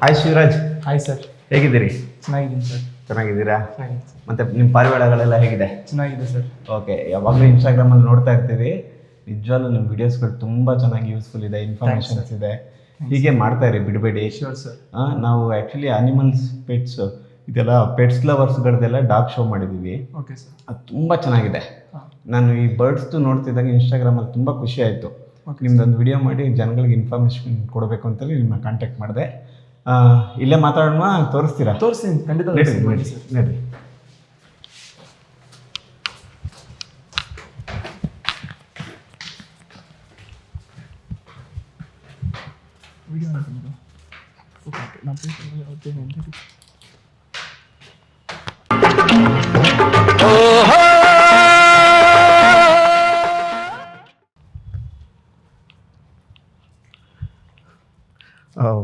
Hi Shivraj, hi sir. ಹೇಗಿದ್ದೀರಿ? ಚೆನ್ನಾಗಿದ್ದೀನಿ sir. ಚೆನ್ನಾಗಿದ್ದೀರಾ? ಚೆನ್ನಾಗಿದೆ. ಮತ್ತೆ ನಿಮ್ಮ ಪಾರಿವಾಳಗಳೆಲ್ಲ ಹೇಗಿದೆ? ಚೆನ್ನಾಗಿದೆ ಸರ್. ಓಕೆ, ಯಾವಾಗಲೂ ಇನ್ಸ್ಟಾಗ್ರಾಮಲ್ಲಿ ನೋಡ್ತಾ ಇರ್ತೀವಿ. ನಿಜವಾಗ್ಲೂ ನಿಮ್ಮ ವಿಡಿಯೋಸ್ಗಳು ತುಂಬ ಚೆನ್ನಾಗಿ ಯೂಸ್ಫುಲ್ ಇದೆ, ಇನ್ಫಾರ್ಮೇಷನ್ಸ್ ಇದೆ. ಹೀಗೆ ಮಾಡ್ತಾ ಇರಿ, ಬಿಡಬೇಡಿ. Sure sir. ನಾವು ಆ್ಯಕ್ಚುಲಿ ಅನಿಮಲ್ಸ್, ಪೆಟ್ಸ್ ಇದೆಲ್ಲ ಪೆಟ್ಸ್ ಲವರ್ಸ್ಗಳದ್ದೆಲ್ಲ ಡಾಗ್ ಶೋ ಮಾಡಿದ್ದೀವಿ. Okay sir. ಅದು ತುಂಬ ಚೆನ್ನಾಗಿದೆ. ನಾನು ಈ ಬರ್ಡ್ಸ್ದು ನೋಡ್ತಿದ್ದಾಗ ಇನ್ಸ್ಟಾಗ್ರಾಮಲ್ಲಿ ತುಂಬ ಖುಷಿ ಆಯಿತು. ನಿಮ್ದೊಂದು ವಿಡಿಯೋ ಮಾಡಿ ಜನಗಳಿಗೆ ಇನ್ಫಾರ್ಮೇಷನ್ ಕೊಡಬೇಕು ಅಂತೇಳಿ ನಿಮ್ಮನ್ನ ಕಾಂಟ್ಯಾಕ್ಟ್ ಮಾಡಿದೆ. ಇಲ್ಲೇ ಮಾತಾಡೋಣ, ತೋರಿಸ್ತೀರಾ? ತೋರಿಸ್ತೀನಿ, ಖಂಡಿತ ನಡ್ರಿ ನಡ್ರಿ.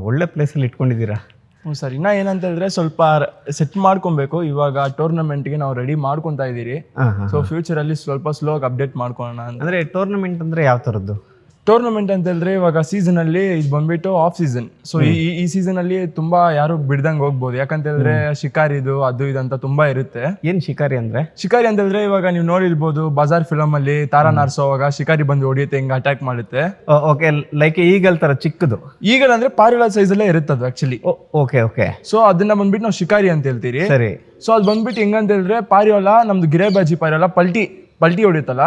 ಒಳ್ಳೆ ಪ್ಲೇಸಲ್ಲಿ ಇಟ್ಕೊಂಡಿದ್ದೀರಾ. ಹ್ಞೂ ಸರ್. ಇನ್ನೂ ಏನಂತ ಹೇಳಿದ್ರೆ ಸ್ವಲ್ಪ ಸೆಟ್ ಮಾಡ್ಕೊಬೇಕು. ಇವಾಗ ಟೂರ್ನಮೆಂಟ್ಗೆ ನಾವು ರೆಡಿ ಮಾಡ್ಕೊತಾ ಇದ್ದೀರಿ. ಸೊ ಫ್ಯೂಚರಲ್ಲಿ ಸ್ವಲ್ಪ ಸ್ಲೋಗಿ ಅಪ್ಡೇಟ್ ಮಾಡ್ಕೊಳ್ಳೋಣ. ಅಂದರೆ ಟೂರ್ನಮೆಂಟ್ ಅಂದರೆ ಯಾವ ಥರದ್ದು? ಟೂರ್ನಮೆಂಟ್ ಅಂತ ಹೇಳಿದ್ರೆ ಇವಾಗ ಸೀಸನಲ್ಲಿ ಇದು ಬಂದ್ಬಿಟ್ಟು ಆಫ್ ಸೀಸನ್. ಸೊ ಈ ಸೀಸನಲ್ಲಿ ತುಂಬಾ ಯಾರು ಬಿಡ್ದಂಗೆ ಹೋಗ್ಬೋದು. ಯಾಕಂತ ಹೇಳಿದ್ರೆ ಶಿಕಾರಿದು ಅದು ಇದಂತ ತುಂಬಾ ಇರುತ್ತೆ. ಏನು ಶಿಕಾರಿ ಅಂದರೆ? ಶಿಕಾರಿ ಅಂತ ಹೇಳಿದ್ರೆ ಇವಾಗ ನೀವು ನೋಡಿರ್ಬೋದು ಬಜಾರ್ ಫಿಲಮ್ ಅಲ್ಲಿ ತಾರಾ ನಾರ್ಸೋವಾಗ ಶಿಕಾರಿ ಬಂದು ಹೊಡಿಯುತ್ತೆ, ಹಿಂಗೆ ಅಟ್ಯಾಕ್ ಮಾಡುತ್ತೆ. ಓಕೆ, ಲೈಕ್ ಈಗಲ್ ಥರ ಚಿಕ್ಕದು. ಈಗಲ್ ಅಂದ್ರೆ ಪಾರಿವಾಳ ಸೈಜ್ ಅಲ್ಲೇ ಇರುತ್ತೆ ಅದು ಆಕ್ಚುಲಿ. Okay okay. ಸೊ ಅದನ್ನ ಬಂದ್ಬಿಟ್ಟು ನಾವು ಶಿಕಾರಿ ಅಂತ ಹೇಳ್ತೀರಿ. ಸರಿ. ಸೊ ಅದು ಬಂದ್ಬಿಟ್ಟು ಹೆಂಗಂತ ಹೇಳಿದ್ರೆ ಪಾರಿವಾಳ ನಮ್ದು ಗಿರೇಬಾಜಿ ಪಾರಿವಾಳ ಪಲ್ಟಿ ಹೊಡಿಯುತ್ತಲ್ಲ.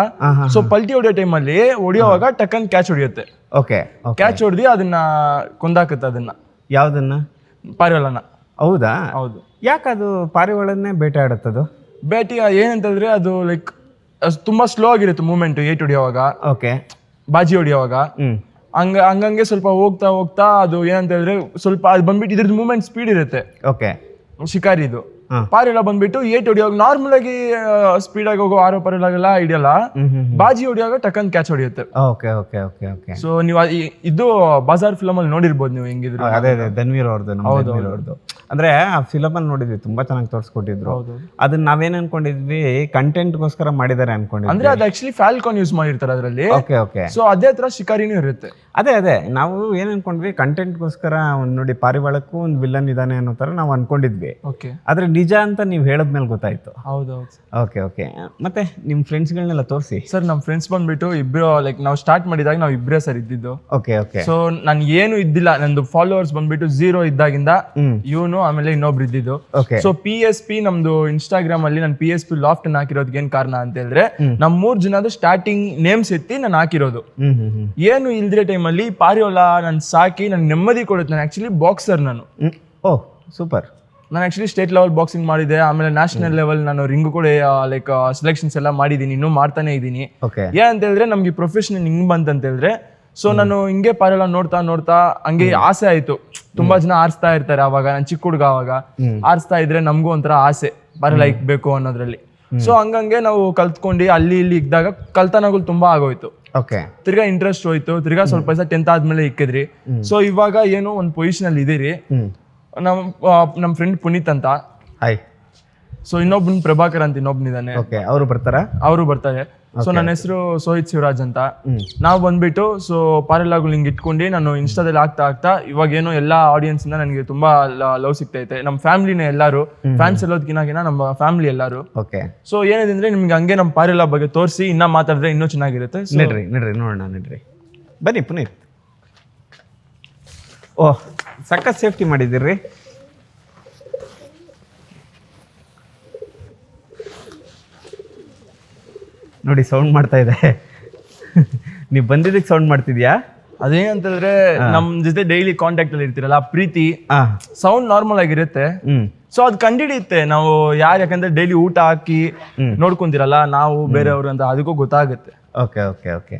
ಸೊ ಪಲ್ಟಿ ಹೊಡಿಯೋ ಟೈಮಲ್ಲಿ ಹೊಡಿಯೋವಾಗ ಟಕ್ಕನ್ ಕ್ಯಾಚ್ ಹೊಡಿಯುತ್ತೆ. ಓಕೆ. ಕ್ಯಾಚ್ ಹೊಡೆದಿ ಅದನ್ನ ಕೊಂದಾಕತ್ತೆ. ಅದನ್ನ ಯಾವುದನ್ನ? ಪಾರಿವಾಳನ. ಹೌದಾ? ಹೌದು. ಯಾಕದು ಪಾರಿವಾಳನ್ನೇ ಬೇಟೆ ಆಡುತ್ತದು? ಬೇಟೆ ಏನಂತಂದ್ರೆ ಅದು ಲೈಕ್ ತುಂಬಾ ಸ್ಲೋ ಆಗಿರುತ್ತೆ ಮೂವ್ಮೆಂಟ್. ಏಟ್ ಹೊಡಿಯೋವಾಗ, ಓಕೆ, ಬಾಜಿ ಹೊಡಿಯೋವಾಗ ಹಂಗಂಗೆ ಸ್ವಲ್ಪ ಹೋಗ್ತಾ ಹೋಗ್ತಾ ಅದು ಏನಂತ ಹೇಳಿದ್ರೆ ಸ್ವಲ್ಪ ಅದು ಬಂದ್ಬಿಟ್ಟು ಇದ್ರದ್ದು ಮೂವ್ಮೆಂಟ್ ಸ್ಪೀಡ್ ಇರುತ್ತೆ. ಓಕೆ. ಶಿಕಾರಿದು. ಪಾರಿವಾಳ ಬಂದ್ಬಿಟ್ಟು ಏಟ್ ಹೊಡಿಯೋವಾಗ ನಾರ್ಮಲ್ ಆಗಿ ಸ್ಪೀಡ್ ಆಗಿ ಹೋಗೋ ಆರೋ ಪಾರಿವಾಳಗೆಲ್ಲ ಹಿಡಿಯಲ್ಲ. ಬಾಜಿ ಹೊಡಿಯೋವಾಗ ಟಕ್ಕನ್ ಕ್ಯಾಚ್ ಹೊಡಿಯುತ್ತೆ. Okay okay okay okay. So ನೀವು ಇದು ಬಜಾರ್ ಫಿಲಮ್ ಅಲ್ಲಿ ನೋಡಿರ್ಬೋದು ನೀವು ಹೆಂಗಿದ್ರು. ಅದೇ ಧನ್ವೀರ್ ಅವ್ರದ್ದು. ಅಂದ್ರೆ ಆ ಫಿಲಮ್ ಅಲ್ಲಿ ನೋಡಿದ್ವಿ, ತುಂಬಾ ಚೆನ್ನಾಗಿ ತೋರಿಸ್ಕೊಟ್ಟಿದ್ರು. ಅದನ್ನ ನಾವೇನ್ ಅನ್ಕೊಂಡಿದ್ವಿ, ಕಂಟೆಂಟ್ಗೋಸ್ಕರ ಮಾಡಿದಾರೆ ಅನ್ಕೊಂಡಿದ್ವಿ. ಅಂದ್ರೆ ಅದು ಆಕ್ಚುಲಿ ಫ್ಯಾಲ್ಕಾನ್ ಯೂಸ್ ಮಾಡಿರ್ತಾರೆ ಅದರಲ್ಲಿ. Okay okay. ಸೊ ಅದೇ ತರ ಶಿಕಾರಿನೂ ಇರುತ್ತೆ. ಅದೇ ನಾವು ಏನ್ ಅನ್ಕೊಂಡ್ವಿ, ಕಂಟೆಂಟ್ಗೋಸ್ಕರ ನೋಡಿ ಪಾರಿವಾಳಕ್ಕೂ ಒಂದು ವಿಲ್ಲನ್ ಇದಾನೆ ಅನ್ನೋ ತರ ನಾವು ಅನ್ಕೊಂಡಿದ್ವಿ. ಓಕೆ. ಆದ್ರೆ ನಿಜ ಅಂತ ನೀವು ಹೇಳದ್ಮೇಲೆ ಗೊತ್ತಾಯ್ತು. ಹೌದೌದು. Okay okay. ಮತ್ತೆ ನಿಮ್ ಫ್ರೆಂಡ್ಸ್ಗಳನ್ನೆಲ್ಲ ತೋರಿಸಿ. ಸರ್ ನಮ್ಮ ಫ್ರೆಂಡ್ಸ್ ಬಂದ್ಬಿಟ್ಟು ಇಬ್ರು, ಲೈಕ್ ನಾವು ಸ್ಟಾರ್ಟ್ ಮಾಡಿದಾಗ ನಾವು ಇಬ್ಬರೇ ಸರ್ ಇದ್ದಿದ್ದು. Okay okay. ಸೊ ನನ್ ಏನು ಇದ್ದಿಲ್ಲ, ನಂದು ಫಾಲೋವರ್ಸ್ ಬಂದ್ಬಿಟ್ಟು 0 ಇದ್ದಾಗಿಂದ ಇವನು ಆಮೇಲೆ ಇನ್ನೊಬ್ರು ಇದ್ದಿದ್ದು. ಸೊ PSP ನಮ್ದು ಇನ್ಸ್ಟಾಗ್ರಾಮ್ ಅಲ್ಲಿ ನಾನು PSP ಲಾಫ್ಟ್ ಹಾಕಿರೋದಕ್ಕೆ ಏನ್ ಕಾರಣ ಅಂತ ಹೇಳಿದ್ರೆ ನಮ್ 3 ಜನದ ಸ್ಟಾರ್ಟಿಂಗ್ ನೇಮ್ಸ್ ಎತ್ತಿ ನಾನು ಹಾಕಿರೋದು. ಏನು ಇಲ್ದಿರೋ ಟೈಮಲ್ಲಿ ಪಾರಿವಾಳ ನಾನು ಸಾಕಿ ನನ್ ನೆಮ್ಮದಿ ಕೊಡುತ್ತೆ. ನಾನು ಆಕ್ಚುಲಿ ಬಾಕ್ಸರ್. ನಾನು ಸೂಪರ್. ನಾನು ಆಕ್ಚುಲಿ ಸ್ಟೇಟ್ ಲೆವೆಲ್ ಬಾಕ್ಸಿಂಗ್ ಮಾಡಿದೆ, ಆಮೇಲೆ ನ್ಯಾಷನಲ್ ಲೆವೆಲ್ ನಾನು ರಿಂಗ್ ಕೂಡ ಲೈಕ್ ಸೆಲೆಕ್ಷನ್ಸ್ ಎಲ್ಲ ಮಾಡಿದ್ದೀನಿ, ಇನ್ನೂ ಮಾಡ್ತಾನೆ ಇದ್ದೀನಿ. ಏನಂತ ಹೇಳಿದ್ರೆ ನಮ್ಗೆ ಪ್ರೊಫೆಷನ್ ಹಿಂಗ್ ಬಂತಂತ ಹೇಳಿದ್ರೆ, ಸೊ ನಾನು ಹಿಂಗೆ ಪಾರಿವಾಳ ನೋಡ್ತಾ ನೋಡ್ತಾ ಹಂಗೆ ಆಸೆ ಆಯ್ತು. ತುಂಬಾ ಜನ ಆರಿಸ್ತಾ ಇರ್ತಾರೆ ಅವಾಗ, ನಾನು ಚಿಕ್ಕ ಹುಡುಗ ಅವಾಗ ಆರಿಸ್ತಾ ಇದ್ರೆ ನಮಗೂ ಒಂಥರ ಆಸೆ ಪಾರಿವಾಳ ಇಕ್ಬೇಕು ಅನ್ನೋದ್ರಲ್ಲಿ. ಸೊ ಹಂಗಂಗೆ ನಾವು ಕಲ್ತ್ಕೊಂಡು ಅಲ್ಲಿ ಇಲ್ಲಿ ಇದ್ದಾಗ ಕಲ್ತನಗಳು ತುಂಬಾ ಆಗೋಯ್ತು. ತಿರ್ಗಾ ಇಂಟ್ರೆಸ್ಟ್ ಹೋಯ್ತು. ತಿರ್ಗಾ ಸ್ವಲ್ಪ ದಿವಸ 10th ಆದ್ಮೇಲೆ ಇಕ್ಕಿದ್ರಿ. ಸೊ ಇವಾಗ ಏನೋ ಒಂದು ಪೊಸಿಷನ್ ಅಲ್ಲಿ ಇದೀರಿ. ನಮ್ ಫ್ರೆಂಡ್ ಪುನೀತ್ ಅಂತ. ಸೊ ಇನ್ನೊಬ್ಬನ್ ಪ್ರಭಾಕರ್ ಅಂತ ಇನ್ನೊಬ್ನಿದಾನೆ. ಅವರು ಬರ್ತಾರಾ? ಅವರು ಬರ್ತಾರೆ. ಸೊ ನನ್ನ ಹೆಸರು ಸೋಹಿತ್ ಶಿವರಾಜ್ ಅಂತ. ನಾವು ಬಂದ್ಬಿಟ್ಟು ಸೊ ಪಾರಿವಾಳಗಳು ಹಿಂಗ್ ಇಟ್ಕೊಂಡು ನಾನು ಇನ್ಸ್ಟಾದಲ್ಲಿ ಆಗ್ತಾ ಇವಾಗ ಏನೋ ಎಲ್ಲಾ ಆಡಿಯನ್ಸ್ ಇಂದ ನನಗೆ ತುಂಬಾ ಲವ್ ಸಿಗ್ತೈತೆ. ನಮ್ಮ ಫ್ಯಾಮಿಲಿನ ಎಲ್ಲಾರು ಫ್ಯಾನ್ಸ್ ಎಲ್ಲೋದ್ಕಿನ್ನ ನಮ್ಮ ಫ್ಯಾಮಿಲಿ ಎಲ್ಲಾರು. ಸೊ ಏನಿದೆ ಅಂದ್ರೆ ನಿಮ್ಗೆ ಹಂಗೆ ನಮ್ಮ ಪಾರಿವಾಳ ಬಗ್ಗೆ ತೋರಿಸಿ ಇನ್ನ ಮಾತಾಡಿದ್ರೆ ಇನ್ನೂ ಚೆನ್ನಾಗಿರುತ್ತೆ. ನಡ್ರಿ ನೋಡೋಣ, ನಡ್ರಿ ಬನ್ನಿ ಪುನೀತ್. ಓಹ್, ಸಖತ್ ಸೇಫ್ಟಿ ಮಾಡಿದ್ದೀರಿ. ನೋಡಿ ಸೌಂಡ್ ಮಾಡ್ತಾ ಇದೆ. ನೀವು ಬಂದಿದ್ದಕ್ಕೆ ಸೌಂಡ್ ಮಾಡ್ತಿದ್ಯಾ? ಅದೇನಂತಂದ್ರೆ ನಮ್ ಜೊತೆ ಡೈಲಿ ಕಾಂಟ್ಯಾಕ್ಟ್ ಅಲ್ಲಿ ಇರ್ತೀರಲ್ಲ, ಪ್ರೀತಿ ಸೌಂಡ್ ನಾರ್ಮಲ್ ಆಗಿರುತ್ತೆ. ಸೊ ಅದು ಕಂಡಿಡಿಯುತ್ತೆ ನಾವು ಯಾಕಂದ್ರೆ ಡೈಲಿ ಊಟ ಹಾಕಿ ನೋಡ್ಕೊಂತೀರಲ್ಲ ನಾವು ಬೇರೆಯವರು ಅಂತ, ಅದಕ್ಕೂ ಗೊತ್ತಾಗುತ್ತೆ. Okay okay okay.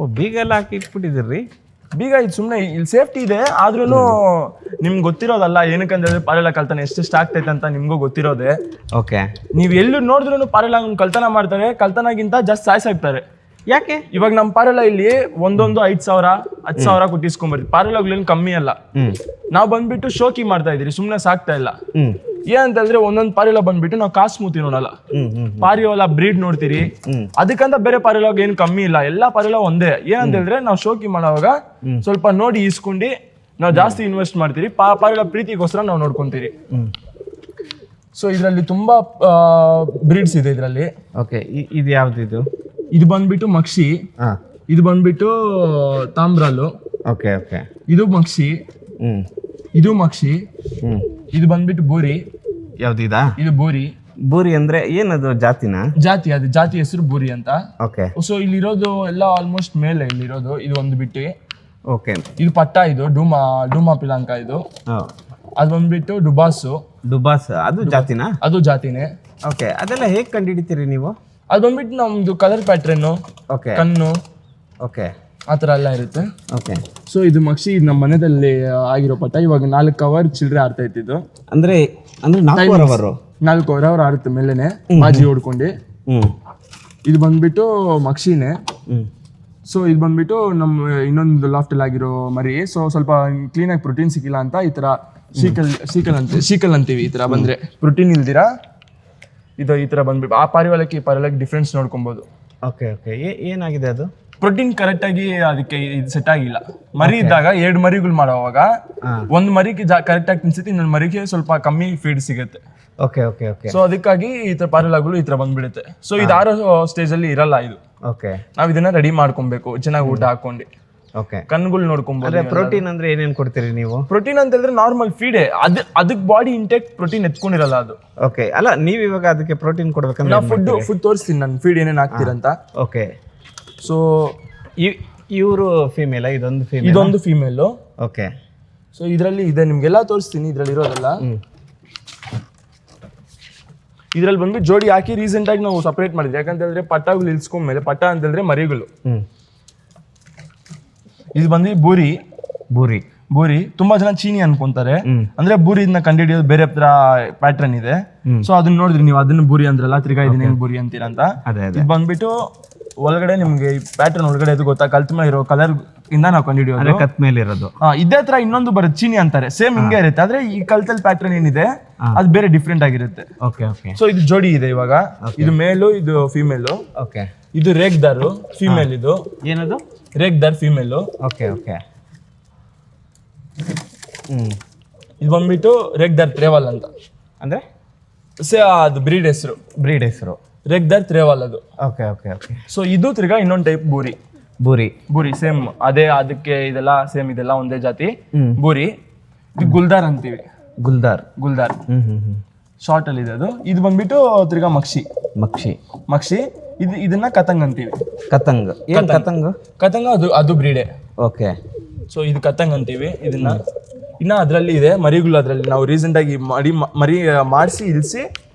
ಓ, ಬೀಗ ಎಲ್ಲ ಹಾಕಿ ಇಟ್ಬಿಟ್ಟಿದ್ದೀರಿ. ಬೀಗ ಇದು ಸುಮ್ಮನೆ ಇಲ್ಲಿ ಸೇಫ್ಟಿ ಇದೆ, ಆದ್ರೂ ನಿಮ್ಗೆ ಗೊತ್ತಿರೋದಲ್ಲ ಏನಕ್ಕಂದ್ರೆ ಪಾರಿವಾಳ ಕಳ್ತನ ಎಷ್ಟೆಷ್ಟು ಆಗ್ತೈತೆ ಅಂತ ನಿಮ್ಗೂ ಗೊತ್ತಿರೋದೆ. ಓಕೆ. ನೀವು ಎಲ್ಲೂ ನೋಡಿದ್ರು ಪಾರಿವಾಳ ಕಳ್ತನ ಮಾಡ್ತಾರೆ, ಕಳ್ತನಗಿಂತ ಜಾಸ್ತಿ ಸಾಯಿಸಾಕ್ತಾರೆ. ಯಾಕೆ? ಇವಾಗ ನಮ್ಮ ಪಾರಿವಾಳ ಇಲ್ಲಿ ಒಂದೊಂದು 5,000 10,000 ಕೊಟ್ಟು ಇಸ್ಕೊಂಬರ್ತೀವಿ. ಪಾರಿವಾಳಗಳೇನು ಕಮ್ಮಿ ಅಲ್ಲ. ನಾವು ಬಂದ್ಬಿಟ್ಟು ಶೋಕಿ ಮಾಡ್ತಾ ಇದೀರಿ, ಸುಮ್ಮನೆ ಸಾಕ್ತಾ ಇಲ್ಲ. ಏನಂತಂದ್ರೆ ಒಂದೊಂದು ಪಾರಿವಾಳ ಬಂದ್ಬಿಟ್ಟು ನಾವು ಕಾಸ್ಮೂತಿ ನೋಡಲ್ಲ, ಪಾರಿವಾಳ ಬ್ರೀಡ್ ನೋಡ್ತೀರಿ. ಅದಕ್ಕಂತ ಬೇರೆ ಪಾರಿವಾಳ ಏನು ಕಮ್ಮಿ ಇಲ್ಲ, ಎಲ್ಲಾ ಪಾರಿವಾಳ ಒಂದೇ. ಏನಂತ ಹೇಳಿದ್ರೆ ನಾವು ಶೋಕಿ ಮಾಡೋವಾಗ ಸ್ವಲ್ಪ ನೋಡಿ ಇಸ್ಕೊಂಡು ನಾವು ಜಾಸ್ತಿ ಇನ್ವೆಸ್ಟ್ ಮಾಡ್ತೀರಿ, ಪಾರಿವಾಳ ಪ್ರೀತಿಗೋಸ್ಕರ ನಾವು ನೋಡ್ಕೊಂತೀರಿ. ಸೊ ಇದರಲ್ಲಿ ತುಂಬಾ ಬ್ರೀಡ್ಸ್ ಇದೆ ಇದರಲ್ಲಿ. ಓಕೆ, ಇದು ಯಾವ್ದು? ಇದು ಬಂದ್ಬಿಟ್ಟು ಮಕ್ಷಿ, ಇದು ಬಂದ್ಬಿಟ್ಟು ತಾಮ್ರಾಲು. ಓಕೆ ಓಕೆ, ಇದು ಮಕ್ಷಿ, ಇದು ಮಕ್ಷಿ, ಇದು ಬಂದ್ಬಿಟ್ಟು ಬೋರಿ. ಯಾವ್ದು ಇದಾ? ಇದು ಬೋರಿ. ಬೂರಿ ಅಂದ್ರೆ ಏನದು? ಜಾತಿನ? ಜಾತಿ, ಅದು ಜಾತಿ ಹೆಸರು ಬೋರಿ ಅಂತ. ಓಕೆ. ಸೊ ಇಲ್ಲಿರೋದು ಎಲ್ಲ ಆಲ್ಮೋಸ್ಟ್ ಮೇಲೆ ಇಲ್ಲಿರೋದು. ಇದು ಒಂದು ಬಿಟ್ಟು ಓಕೆ, ಇದು ಪಟ್ಟ, ಇದು ಡೂಮಾ ಪಿಲಾಂಕ. ಇದು ಅದು ಬಂದ್ಬಿಟ್ಟು ಡುಬಾಸು. ಡುಬಾಸ್ ಅದು ಜಾತಿನ? ಅದು ಜಾತಿನೇ. ಓಕೆ, ಅದೆಲ್ಲ ಹೇಗೆ ಕಂಡುಹಿಡಿತೀರಿ ನೀವು? ಅದು ಬಂದ್ಬಿಟ್ಟು ನಮ್ದು ಕಲರ್ ಪ್ಯಾಟ್ರನ್ನು, ಓಕೆ, ಕಣ್ಣು, ಓಕೆ, ಆ ಥರ ಎಲ್ಲ ಇರುತ್ತೆ. ಓಕೆ. ಸೊ ಇದು ಮಕ್ಷಿ, ಇದು ನಮ್ಮ ಮನೆಯಲ್ಲಿ ಆಗಿರೋ ಪಟ್ಟ. ಇವಾಗ 4 ಅವರ್ ಚಿಲ್ಲರೆ ಆಡ್ತಾ ಇತ್ತಿದ್ದು. ಅಂದ್ರೆ 4 ಅವರು 4 ಅವರ್ ಆಡುತ್ತೆ ಮೇಲೆನೆ ಬಾಜಿ ಹೊಡ್ಕೊಂಡು. ಇದು ಬಂದ್ಬಿಟ್ಟು ಮಕ್ಷಿನೇ. ಸೊ ಇದು ಬಂದ್ಬಿಟ್ಟು ನಮ್ಮ ಇನ್ನೊಂದು ಲಾಫ್ಟಲ್ಲಿ ಆಗಿರೋ ಮರಿ. ಸೊ ಸ್ವಲ್ಪ ಕ್ಲೀನಾಗಿ ಪ್ರೋಟೀನ್ ಸಿಕ್ಕಿಲ್ಲ ಅಂತ ಈ ಥರ ಶೀಕಲ್ ಅಂತೀವಿ. ಈ ಥರ ಬಂದರೆ ಪ್ರೋಟೀನ್ ಇಲ್ದಿರಾ ಇದು ಈ ಥರ ಬಂದ್ಬಿಟ್ಟು ಆ ಪಾರಿವಾಳಕ್ಕೆ ಡಿಫ್ರೆನ್ಸ್ ನೋಡ್ಕೊಬೋದು. ಓಕೆ ಓಕೆ, ಏನಾಗಿದೆ ಅದು? ಪ್ರೋಟೀನ್ ಕರೆಕ್ಟಾಗಿ ಅದಕ್ಕೆ ಇದು ಸೆಟ್ ಆಗಿಲ್ಲ. ಮರಿ ಇದ್ದಾಗ 2 ಮರಿಗಳು ಮಾಡೋವಾಗ ಒಂದು ಮರಿಗೆ ಕರೆಕ್ಟಾಗಿ ತಿನ್ಸುತ್ತೆ, ಇನ್ನೊಂದು ಮರಿಗೆ ಸ್ವಲ್ಪ ಕಮ್ಮಿ ಫೀಡ್ ಸಿಗುತ್ತೆ. Okay okay okay. ಸೊ ಅದಕ್ಕಾಗಿ ಈ ಥರ ಪಾರಿವಾಳಗಳು ಈ ಥರ ಬಂದ್ಬಿಡುತ್ತೆ. ಸೊ ಇದು 6 ಸ್ಟೇಜಲ್ಲಿ ಇರಲ್ಲ ಇದು. ಓಕೆ, ನಾವು ಇದನ್ನ ರೆಡಿ ಮಾಡ್ಕೊಬೇಕು ಚೆನ್ನಾಗಿ ಊಟ ಹಾಕೊಂಡು. ಓಕೆ, ಕಣ್ಗಳು ನೋಡ್ಕೊಬೋದು. ಪ್ರೋಟೀನ್ ಅಂದ್ರೆ ಏನೇನು ಕೊಡ್ತೀರಿ ನೀವು? ಪ್ರೋಟೀನ್ ಅಂತ ಹೇಳಿದ್ರೆ ನಾರ್ಮಲ್ ಫೀಡೇ, ಅದಕ್ಕೆ ಬಾಡಿ ಇಂಟೆಕ್ ಪ್ರೋಟೀನ್ ಎತ್ಕೊಂಡಿರಲ್ಲ ಅದು. ಓಕೆ, ಅಲ್ಲ ನೀವು ಇವಾಗ ಅದಕ್ಕೆ ಪ್ರೋಟೀನ್ ಕೊಡ್ಬೇಕಂದ್ರೆ ನಾವು ಫುಡ್ ತೋರಿಸ್ತೀನಿ ನಾನು ಫೀಡ್ ಏನೇನು ಹಾಕ್ತೀರಂತ. ಓಕೆ. ಸೊ ಇವರು ಫೀಮೇಲ್, ಇದೊಂದು ಇದೊಂದು ಫೀಮೇಲು. ಓಕೆ. ಸೊ ಇದರಲ್ಲಿ ಇದೆ, ನಿಮ್ಗೆಲ್ಲ ತೋರಿಸ್ತೀನಿ ಇದರಲ್ಲಿ ಇರೋದೆಲ್ಲ. ಇದ್ರಲ್ಲಿ ಬಂದು ಜೋಡಿ ಹಾಕಿ ರೀಸೆಂಟ್ ಆಗಿ ನಾವು ಸಪರೇಟ್ ಮಾಡಿದ್ವಿ. ಯಾಕಂತ ಹೇಳಿದ್ರೆ ಪಟ್ಟಗಳು ಇಲ್ಸ್ಕೊಂಡ್ಮೇಲೆ, ಪಟ್ಟ ಅಂತ ಹೇಳಿದ್ರೆ ಮರಿಗಳು. ಇದು ಬಂದು ಬೂರಿ ತುಂಬಾ ಜನ ಚೀನಿ ಅನ್ಕೊಂತಾರೆ. ಅಂದ್ರೆ ಬೂರಿ ಇದನ್ನ ಕಂಡುಹಿಡಿಯೋದು ಬೇರೆ ತರ ಪ್ಯಾಟ್ರನ್ ಇದೆ. ಸೊ ಅದನ್ನ ನೋಡಿದ್ರಿ ನೀವು, ಅದನ್ನ ಬೂರಿ ಅಂದ್ರಲ್ಲ, ತಿರ್ಗಾ ಇದನ್ನ ಬೂರಿ ಅಂತೀರಂತ. ಇದು ಬಂದ್ಬಿಟ್ಟು ಒಳಗಡೆ ನಿಮ್ಗೆ ಈ ಪ್ಯಾಟ್ರನ್ ಒಳಗಡೆ ಇದು ಗೊತ್ತಾ, ಕಲ್ತ ಮೇಲೆ ಇರೋ ಕಲರ್ ಇಂದ ನಾವು ಕಂಡುಹಿಡಿಯೋದು. ಕತ್ ಮೇಲೆ ಇರೋದು. ಇದೇ ತರ ಇನ್ನೊಂದು ಬರುತ್ತೆ, ಚೀನಿ ಅಂತಾರೆ, ಸೇಮ್ ಹಿಂಗೆ ಇರುತ್ತೆ. ಆದ್ರೆ ಈ ಕಲ್ತಲ್ ಪ್ಯಾಟ್ರನ್ ಏನಿದೆ ಅದು ಬೇರೆ ಡಿಫ್ರೆಂಟ್ ಆಗಿರುತ್ತೆ. Okay okay. ಸೊ ಇದು ಜೋಡಿ ಇದೆ ಇವಾಗ. ಇದು ಮೇಲು, ಇದು ಫಿಮೇಲು. ಓಕೆ. ಇದು ರೇಗ್ದಾರು ಫಿಮೇಲ್. ಇದು ಏನದು? ರೇಗ್ದಾರ್ ಫಿಮೇಲು. Okay okay. ಇದು ಬಂದ್ಬಿಟ್ಟು ರೇಗ್ದಾರ್ ತ್ರೇವಾಲ್ ಅಂತ. ಅಂದ್ರೆ ಅದು ಬ್ರೀಡ್ ಹೆಸರು ರೇಗ್ದಾರ್ ತ್ರೇವಾಲ್ ಅದು. Okay okay okay. ಸೊ ಇದು ತಿರ್ಗಾ ಇನ್ನೊಂದು ಟೈಪ್ ಬೂರಿ ಸೇಮ್ ಅದೇ, ಅದಕ್ಕೆ ಇದೆಲ್ಲ ಸೇಮ್, ಇದೆಲ್ಲ ಒಂದೇ ಜಾತಿ ಬೂರಿ. ಇದು ಗುಲ್ದಾರ್ ಅಂತೀವಿ. ಗುಲ್ದಾರ್ ಶಾರ್ಟ್ ಅಲ್ಲಿ ಇದೆ ಅದು. ಇದು ಬಂದ್ಬಿಟ್ಟು ತಿರ್ಗಾ ಮಕ್ಷಿ. ಇದನ್ನ ಕತಂಗ್ ಅಂತೀವಿ. ಕತಂಗ ಅದು ಬ್ರೀಡೆ. ಓಕೆ. ಸೊ ಇದು ಕತಂಗ್ ಅಂತೀವಿ ಇದನ್ನ. ಇನ್ನ ಅದ್ರಲ್ಲಿ ಇದೆ ಮರಿಗಳು. ಅದ್ರಲ್ಲಿ ನಾವು ರೀಸೆಂಟ್ ಆಗಿ ಮರಿ ಮಾಡಿಸಿ ಇಳಿಸಿ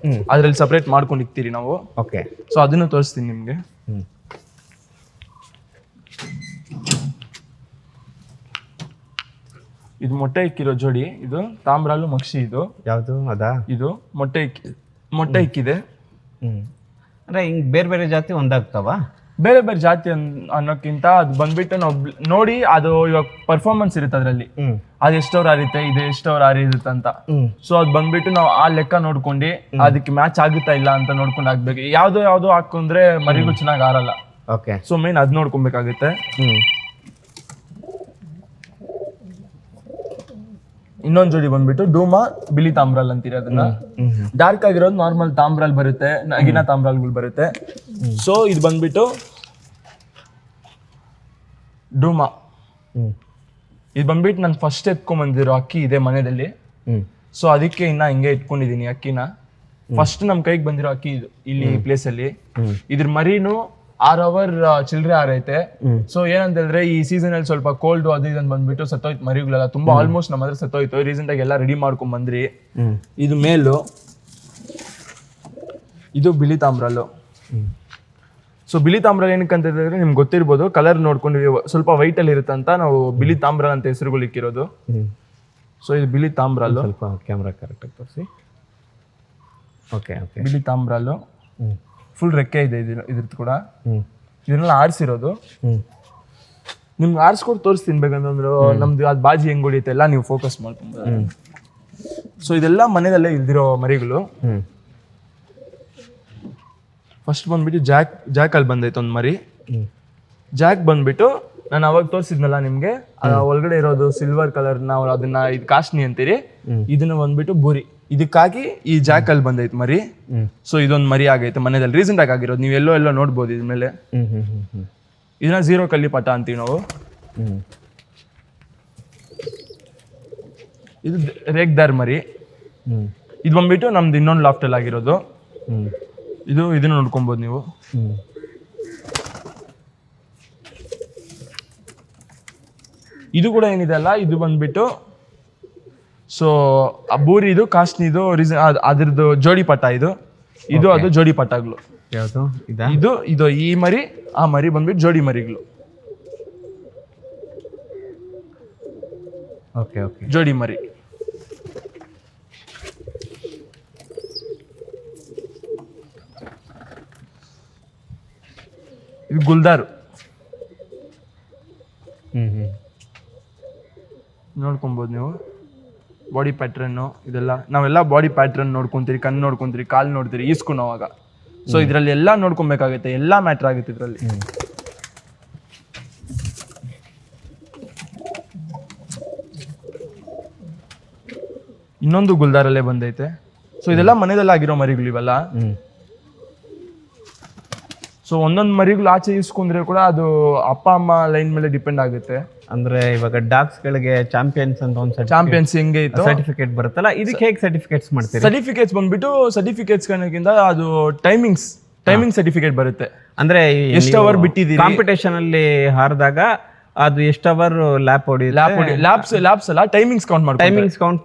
ಅದ್ರಲ್ಲಿ ಸಪರೇಟ್ ಮಾಡ್ಕೊಂಡು ಇಕ್ತೀರಿ ನಾವು. ಓಕೆ. ಸೊ ಅದನ್ನು ತೋರಿಸ್ತೀನಿ ನಿಮ್ಗೆ. ಇದು ಮೊಟ್ಟೆ ಇಕ್ಕಿರೋ ಜೋಡಿ. ಇದು ತಾಮ್ರಾಲು ಮಕ್ಷಿ. ಇದು ಯಾವುದು? ಅದಾ? ಇದು ಮೊಟ್ಟೆ ಇಕ್ಕಿದೆ. ಅಂದ್ರೆ ಹಿಂಗ್ ಬೇರೆ ಬೇರೆ ಜಾತಿ ಒಂದಾಗ್ತಾವ? ಬೇರೆ ಬೇರೆ ಜಾತಿ ಅನ್ನೋಕ್ಕಿಂತ ಅದು ಬಂದ್ಬಿಟ್ಟು ನಾವು ನೋಡಿ, ಅದು ಇವಾಗ ಪರ್ಫಾರ್ಮೆನ್ಸ್ ಇರುತ್ತೆ ಅದರಲ್ಲಿ, ಅದು ಎಷ್ಟವ್ರು ಆರಿರುತ್ತೆ, ಇದು ಎಷ್ಟವ್ರು ಆರಿರುತ್ತೆ ಅಂತ. ಸೊ ಅದು ಬಂದ್ಬಿಟ್ಟು ನಾವು ಆ ಲೆಕ್ಕ ನೋಡ್ಕೊಂಡು ಅದಕ್ಕೆ ಮ್ಯಾಚ್ ಆಗುತ್ತಾ ಇಲ್ಲ ಅಂತ ನೋಡ್ಕೊಂಡು ಹಾಕ್ಬೇಕು. ಯಾವ್ದು ಹಾಕೊಂಡ್ರೆ ಮರಿಗಳು ಚೆನ್ನಾಗಿ ಆರಲ್ಲ. ಓಕೆ. ಸೊ ಮೇನ್ ಅದ್ ನೋಡ್ಕೊಬೇಕಾಗುತ್ತೆ. ಇನ್ನೊಂದು ಜೋಡಿ ಬಂದ್ಬಿಟ್ಟು ಡೂಮಾ ಬಿಳಿ ತಾಮ್ರಾಲ್ ಅಂತೀರಿ ಅದನ್ನ. ಡಾರ್ಕ್ ಆಗಿರೋದು ನಾರ್ಮಲ್ ತಾಮ್ರಾಲ್ ಬರುತ್ತೆ, ನಗಿನ ತಾಮ್ರಾಲ್ಗಳು ಬರುತ್ತೆ. ಸೊ ಇದು ಬಂದ್ಬಿಟ್ಟು ಡೂಮಾ. ಇದು ಬಂದ್ಬಿಟ್ಟು ನಾನು ಫಸ್ಟ್ ಎತ್ಕೊಂಡ್ಬಂದಿರೋ ಅಕ್ಕಿ ಇದೆ ಮನೆಯಲ್ಲಿ. ಸೊ ಅದಕ್ಕೆ ಇನ್ನ ಹಿಂಗೆ ಇಟ್ಕೊಂಡಿದೀನಿ ಅಕ್ಕಿನ. ಫಸ್ಟ್ ನಮ್ ಕೈಗೆ ಬಂದಿರೋ ಅಕ್ಕಿ ಇದು ಇಲ್ಲಿ ಪ್ಲೇಸ್ ಅಲ್ಲಿ. ಇದ್ರ ಮರಿನು 6 ಅವರ್ ಚಿಲ್ಡ್ರೆ ಆರೈತೆ. ಸೊ ಏನಂತ ಹೇಳಿದ್ರೆ ಈ ಸೀಸನ್ ಅಲ್ಲಿ ಸ್ವಲ್ಪ ಕೋಲ್ಡ್ ಅದು ಇದನ್ನ ಬಂದ್ಬಿಟ್ಟು ಸತ್ತೋಯ್ತು ಮರಿಗಳೆಲ್ಲ ತುಂಬಾ. ಆಲ್ಮೋಸ್ಟ್ ನಮ್ಮ ಹತ್ರ ಸತ್ತೋಯ್ತು. ರೀಸೆಂಟ್ ಆಗಿ ಎಲ್ಲ ರೆಡಿ ಮಾಡ್ಕೊಂಡ್ ಬಂದ್ರಿ. ಇದು ಮೇಲು, ಇದು ಬಿಳಿ ತಾಮ್ರಾಲು. ಸೊ ಬಿಳಿ ತಾಮ್ರಾಲ್ ಏನಕ್ಕೆ ಅಂತ ಹೇಳಿದ್ರೆ ನಿಮ್ಗೆ ಗೊತ್ತಿರ್ಬೋದು, ಕಲರ್ ನೋಡ್ಕೊಂಡು ಸ್ವಲ್ಪ ವೈಟ್ ಅಲ್ಲಿ ಇರುತ್ತೆ ಅಂತ ನಾವು ಬಿಳಿ ತಾಮ್ರಾಲ್ ಅಂತ ಹೆಸರುಗಳು ಇಕ್ಕಿರೋದು. ಸೊ ಇದು ಬಿಳಿ ತಾಮ್ರಾಲು. ಸ್ವಲ್ಪ ಕ್ಯಾಮ್ರಾ ಕರೆಕ್ಟ್ ಆಗಿ ತೋರಿಸಿ. Okay okay. ಬಿಳಿ ತಾಮ್ರಾಲು ಫುಲ್ ರೆಕ್ಕೆ ಇದೆ ಇದ್ರದ್ದು ಕೂಡ. ಇದನ್ನೆಲ್ಲ ಆರಿಸಿರೋದು. ನಿಮ್ಗೆ ಆರಿಸ್ಕೊಟ್ಟು ತೋರಿಸ್ತೀನಿ ಬೇಕಂತಂದ್ರೆ. ನಮ್ದು ಅದು ಬಾಜಿ ಹೆಂಗ್ ಹೊಡಿಯುತ್ತೆ ಎಲ್ಲ ನೀವು ಫೋಕಸ್ ಮಾಡ್ಕೊಂಡು. ಸೊ ಇದೆಲ್ಲ ಮನೆಯಲ್ಲೇ ಇಲ್ದಿರೋ ಮರಿಗಳು. ಫಸ್ಟ್ ಬಂದ್ಬಿಟ್ಟು ಜಾಕಲ್ಲಿ ಬಂದೈತೆ ಒಂದು ಮರಿ. ಜಾಕ್ ಬಂದ್ಬಿಟ್ಟು ನಾನು ಅವಾಗ ತೋರಿಸಿದ್ನಲ್ಲ ನಿಮ್ಗೆ, ಒಳಗಡೆ ಇರೋದು ಸಿಲ್ವರ್ ಕಲರ್, ನಾವು ಅದನ್ನ ಇದು ಕಾಸ್ಟ್ನಿ ಅಂತೀರಿ. ಇದನ್ನ ಬಂದ್ಬಿಟ್ಟು ಬೂರಿ, ಇದಕ್ಕಾಗಿ ಈ ಜಾಕಲ್ಲಿ ಬಂದೈತೆ ಮರಿ. ಸೊ ಇದೊಂದು ಮರಿ ಆಗೈತೆ ಮನೆಯಲ್ಲಿ, ರೀಸೆಂಟ್ ಆಗಿ ಆಗಿರೋದು. ನೀವು ಎಲ್ಲೋ ನೋಡ್ಬೋದು ಇದ್ಮೇಲೆ. ಇದನ್ನ 0 ಕಲ್ಲಿ ಪಟ ಅಂತೀವಿ ನಾವು. ಇದು ರೇಗ್ದಾರ್ ಮರಿ. ಇದು ಬಂದ್ಬಿಟ್ಟು ನಮ್ದು ಇನ್ನೊಂದು ಲಾಫ್ಟಲ್ಲಿ ಆಗಿರೋದು. ಇದನ್ನ ನೋಡ್ಕೊಬೋದು ನೀವು. ಇದು ಕೂಡ ಏನಿದೆ ಅಲ್ಲ, ಇದು ಬಂದ್ಬಿಟ್ಟು ಸೊ ಆ ಬೂರಿದು ಕಾಸ್ಟ್ನಿದು ಅದ್ರದ್ದು ಜೋಡಿ ಪಟ ಇದು. ಅದು ಜೋಡಿ ಪಟಗಳು. ಇದು ಈ ಮರಿ, ಆ ಮರಿ ಬಂದ್ಬಿಟ್ಟು ಜೋಡಿ ಮರಿಗಳು. ಜೋಡಿ ಮರಿ. ಇದು ಗುಲ್ದಾರು. ನೋಡ್ಕೊಬೋದು ನೀವು ಬಾಡಿ ಪ್ಯಾಟ್ರನ್ನು. ಇದೆಲ್ಲ ನಾವೆಲ್ಲ ಬಾಡಿ ಪ್ಯಾಟ್ರನ್ ನೋಡ್ಕೊಂತೀರಿ, ಕಣ್ಣು ನೋಡ್ಕೊಂತೀರಿ, ಕಾಲು ನೋಡ್ತೀರಿ, ಈಸ್ಕೊಳೋವಾಗ. ಸೊ ಇದರಲ್ಲಿ ಎಲ್ಲ ನೋಡ್ಕೊಬೇಕಾಗುತ್ತೆ, ಎಲ್ಲ ಮ್ಯಾಟ್ರ್ ಆಗುತ್ತೆ ಇದರಲ್ಲಿ. ಇನ್ನೊಂದು ಗುಲ್ದಾರಲ್ಲೇ ಬಂದೈತೆ. ಸೊ ಇದೆಲ್ಲ ಮನೆಯಲ್ಲ ಆಗಿರೋ ಮರಿಗಳು ಇವೆಲ್ಲ. ಸೊ ಒಂದೊಂದು ಮರಿಗಳು ಆಚೆ ಇಸ್ಕೊಂಡ್ರೆ ಕೂಡ ಅದು ಅಪ್ಪ ಅಮ್ಮ ಲೈನ್ ಮೇಲೆ ಡಿಪೆಂಡ್ ಆಗುತ್ತೆ. ಅಂದ್ರೆ ಇವಾಗ ಡಾಗ್ಸ್ ಗಳಿಗೆ ಚಾಂಪಿಯನ್ಸ್ ಅಂತ ಒಂದು ಚಾಂಪಿಯನ್ಸ್ ಹೆಂಗೆ ಇತ್ತು ಸರ್ಟಿಫಿಕೇಟ್ ಬರುತ್ತಲ್ಲ, ಇದಕ್ಕೆ ಹೇಗೆ ಸರ್ಟಿಫಿಕೇಟ್ಸ್ ಮಾಡ್ತೀರಿ? ಸರ್ಟಿಫಿಕೇಟ್ಸ್ ಬಂದ್ಬಿಟ್ಟು ಸರ್ಟಿಫಿಕೇಟ್ಸ್ ಕಣಕ್ಕಿಂತ ಅದು ಟೈಮಿಂಗ್ ಸರ್ಟಿಫಿಕೇಟ್ ಬರುತ್ತೆ. ಅಂದ್ರೆ ಎಷ್ಟು ಅವರ್ ಬಿಟ್ಟಿದ್ದೀರಿ ಕಾಂಪಿಟೇಷನ್ ಅಲ್ಲಿ ಹಾರಿದಾಗ ಅದು ಎಷ್ಟು ಅವರ್ ಲ್ಯಾಬ್ಸ್ ಅಲ್ಲ, ಟೈಮಿಂಗ್ಸ್ ಕೌಂಟ್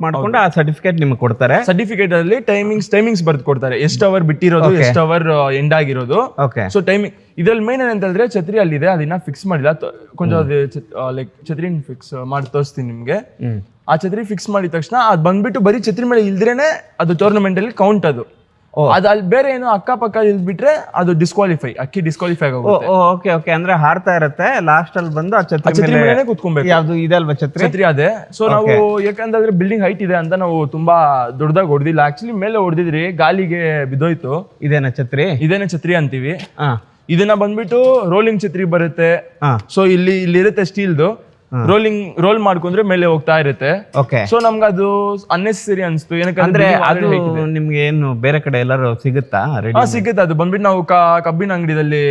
ಮಾಡ್ಕೊಂಡು ಆ ಸರ್ಟಿಫಿಕೇಟ್ ನಿಮಗೆ ಕೊಡ್ತಾರೆ. ಸರ್ಟಿಫಿಕೇಟ್ ಅಲ್ಲಿ ಟೈಮಿಂಗ್ಸ್ ಬರ್ದು ಕೊಡ್ತಾರೆ, ಎಷ್ಟು ಅವರ್ ಬಿಟ್ಟಿರೋದು, ಎಷ್ಟು ಅವರ್ ಎಂಡ್ ಆಗಿರೋದು. ಸೊ ಟೈಮಿಂಗ್ ಇದ್ರಲ್ಲಿ ಮೇನ್ ಏನಂತ ಹೇಳಿದ್ರೆ ಛತ್ರಿ ಅಲ್ಲಿದೆ, ಅದನ್ನ ಫಿಕ್ಸ್ ಮಾಡಿಲ್ಲ. ಕೊಂಚ ಲೈಕ್ ಛತ್ರಿ ಫಿಕ್ಸ್ ಮಾಡಿ ತೋರಿಸ್ತೀನಿ ನಿಮ್ಗೆ. ಆ ಛತ್ರಿ ಫಿಕ್ಸ್ ಮಾಡಿದ ತಕ್ಷಣ ಅದು ಬಂದ್ಬಿಟ್ಟು ಬರೀ ಛತ್ರಿ ಮೇಲೆ ಇಲ್ದ್ರೇನೆ ಅದು ಟೂರ್ನಮೆಂಟ್ ಅಲ್ಲಿ ಕೌಂಟ್. ಅದು ಅಲ್ಲಿ ಬೇರೆ ಏನು ಅಕ್ಕಪಕ್ಕ ಇಲ್ಬಿಟ್ರೆ ಅದು ಡಿಸ್ಕ್ವಾಲಿಫೈ ಆಗುತ್ತೆ. ಓಕೆ ಅಂದ್ರೆ ಹಾರ್ತಾ ಇರುತ್ತೆ, ಲಾಸ್ಟ್ ಅಲ್ಲಿ ಬಂದು ಆ ಛತ್ರಿ ಮೇಲೆ ಕುತ್ಕೊಬೇಕು. ಯಾವ್ದು ಇದೆ ಅಲ್ವಾ ಛತ್ರಿ ಅದೇ. ಸೊ ನಾವು ಯಾಕಂದ್ರೆ ಬಿಲ್ಡಿಂಗ್ ಹೈಟ್ ಇದೆ ಅಂತ ನಾವು ತುಂಬಾ ದೊಡ್ಡದಾಗಿ ಹೊಡೆದಿಲ್ಲ. ಆಕ್ಚುಲಿ ಮೇಲೆ ಹೊಡೆದಿದ್ರಿ, ಗಾಲಿಗೆ ಬಿದ್ದೋಯ್ತು. ಇದೇನ ಛತ್ರಿ ಅಂತೀವಿ. ಇದನ್ನ ಬಂದ್ಬಿಟ್ಟು ರೋಲಿಂಗ್ ಛತ್ರಿ ಬರುತ್ತೆ. ಸೊ ಇಲ್ಲಿರುತ್ತೆ ಸ್ಟೀಲ್ದು, ರೋಲ್ ಮಾಡ್ಕೊಂಡ್ರೆ ಮೇಲೆ ಹೋಗ್ತಾ ಇರುತ್ತೆ. ಸೊ ನಮ್ಗೆ ಅದು ಅನ್ನೆಸರಿ ಅನ್ಸ್ತು. ಏನಕ್ಕಂದ್ರೆ ಅದು ನಿಮ್ಗೆ ಏನು ಬೇರೆ ಕಡೆ ಎಲ್ಲರೂ ಸಿಗುತ್ತಾ? ಸಿಗುತ್ತೆ. ಅದು ಬಂದ್ಬಿಟ್ಟು ನಾವು ಕಬ್ಬಿನ ಅಂಗಡಿದಲ್ಲಿ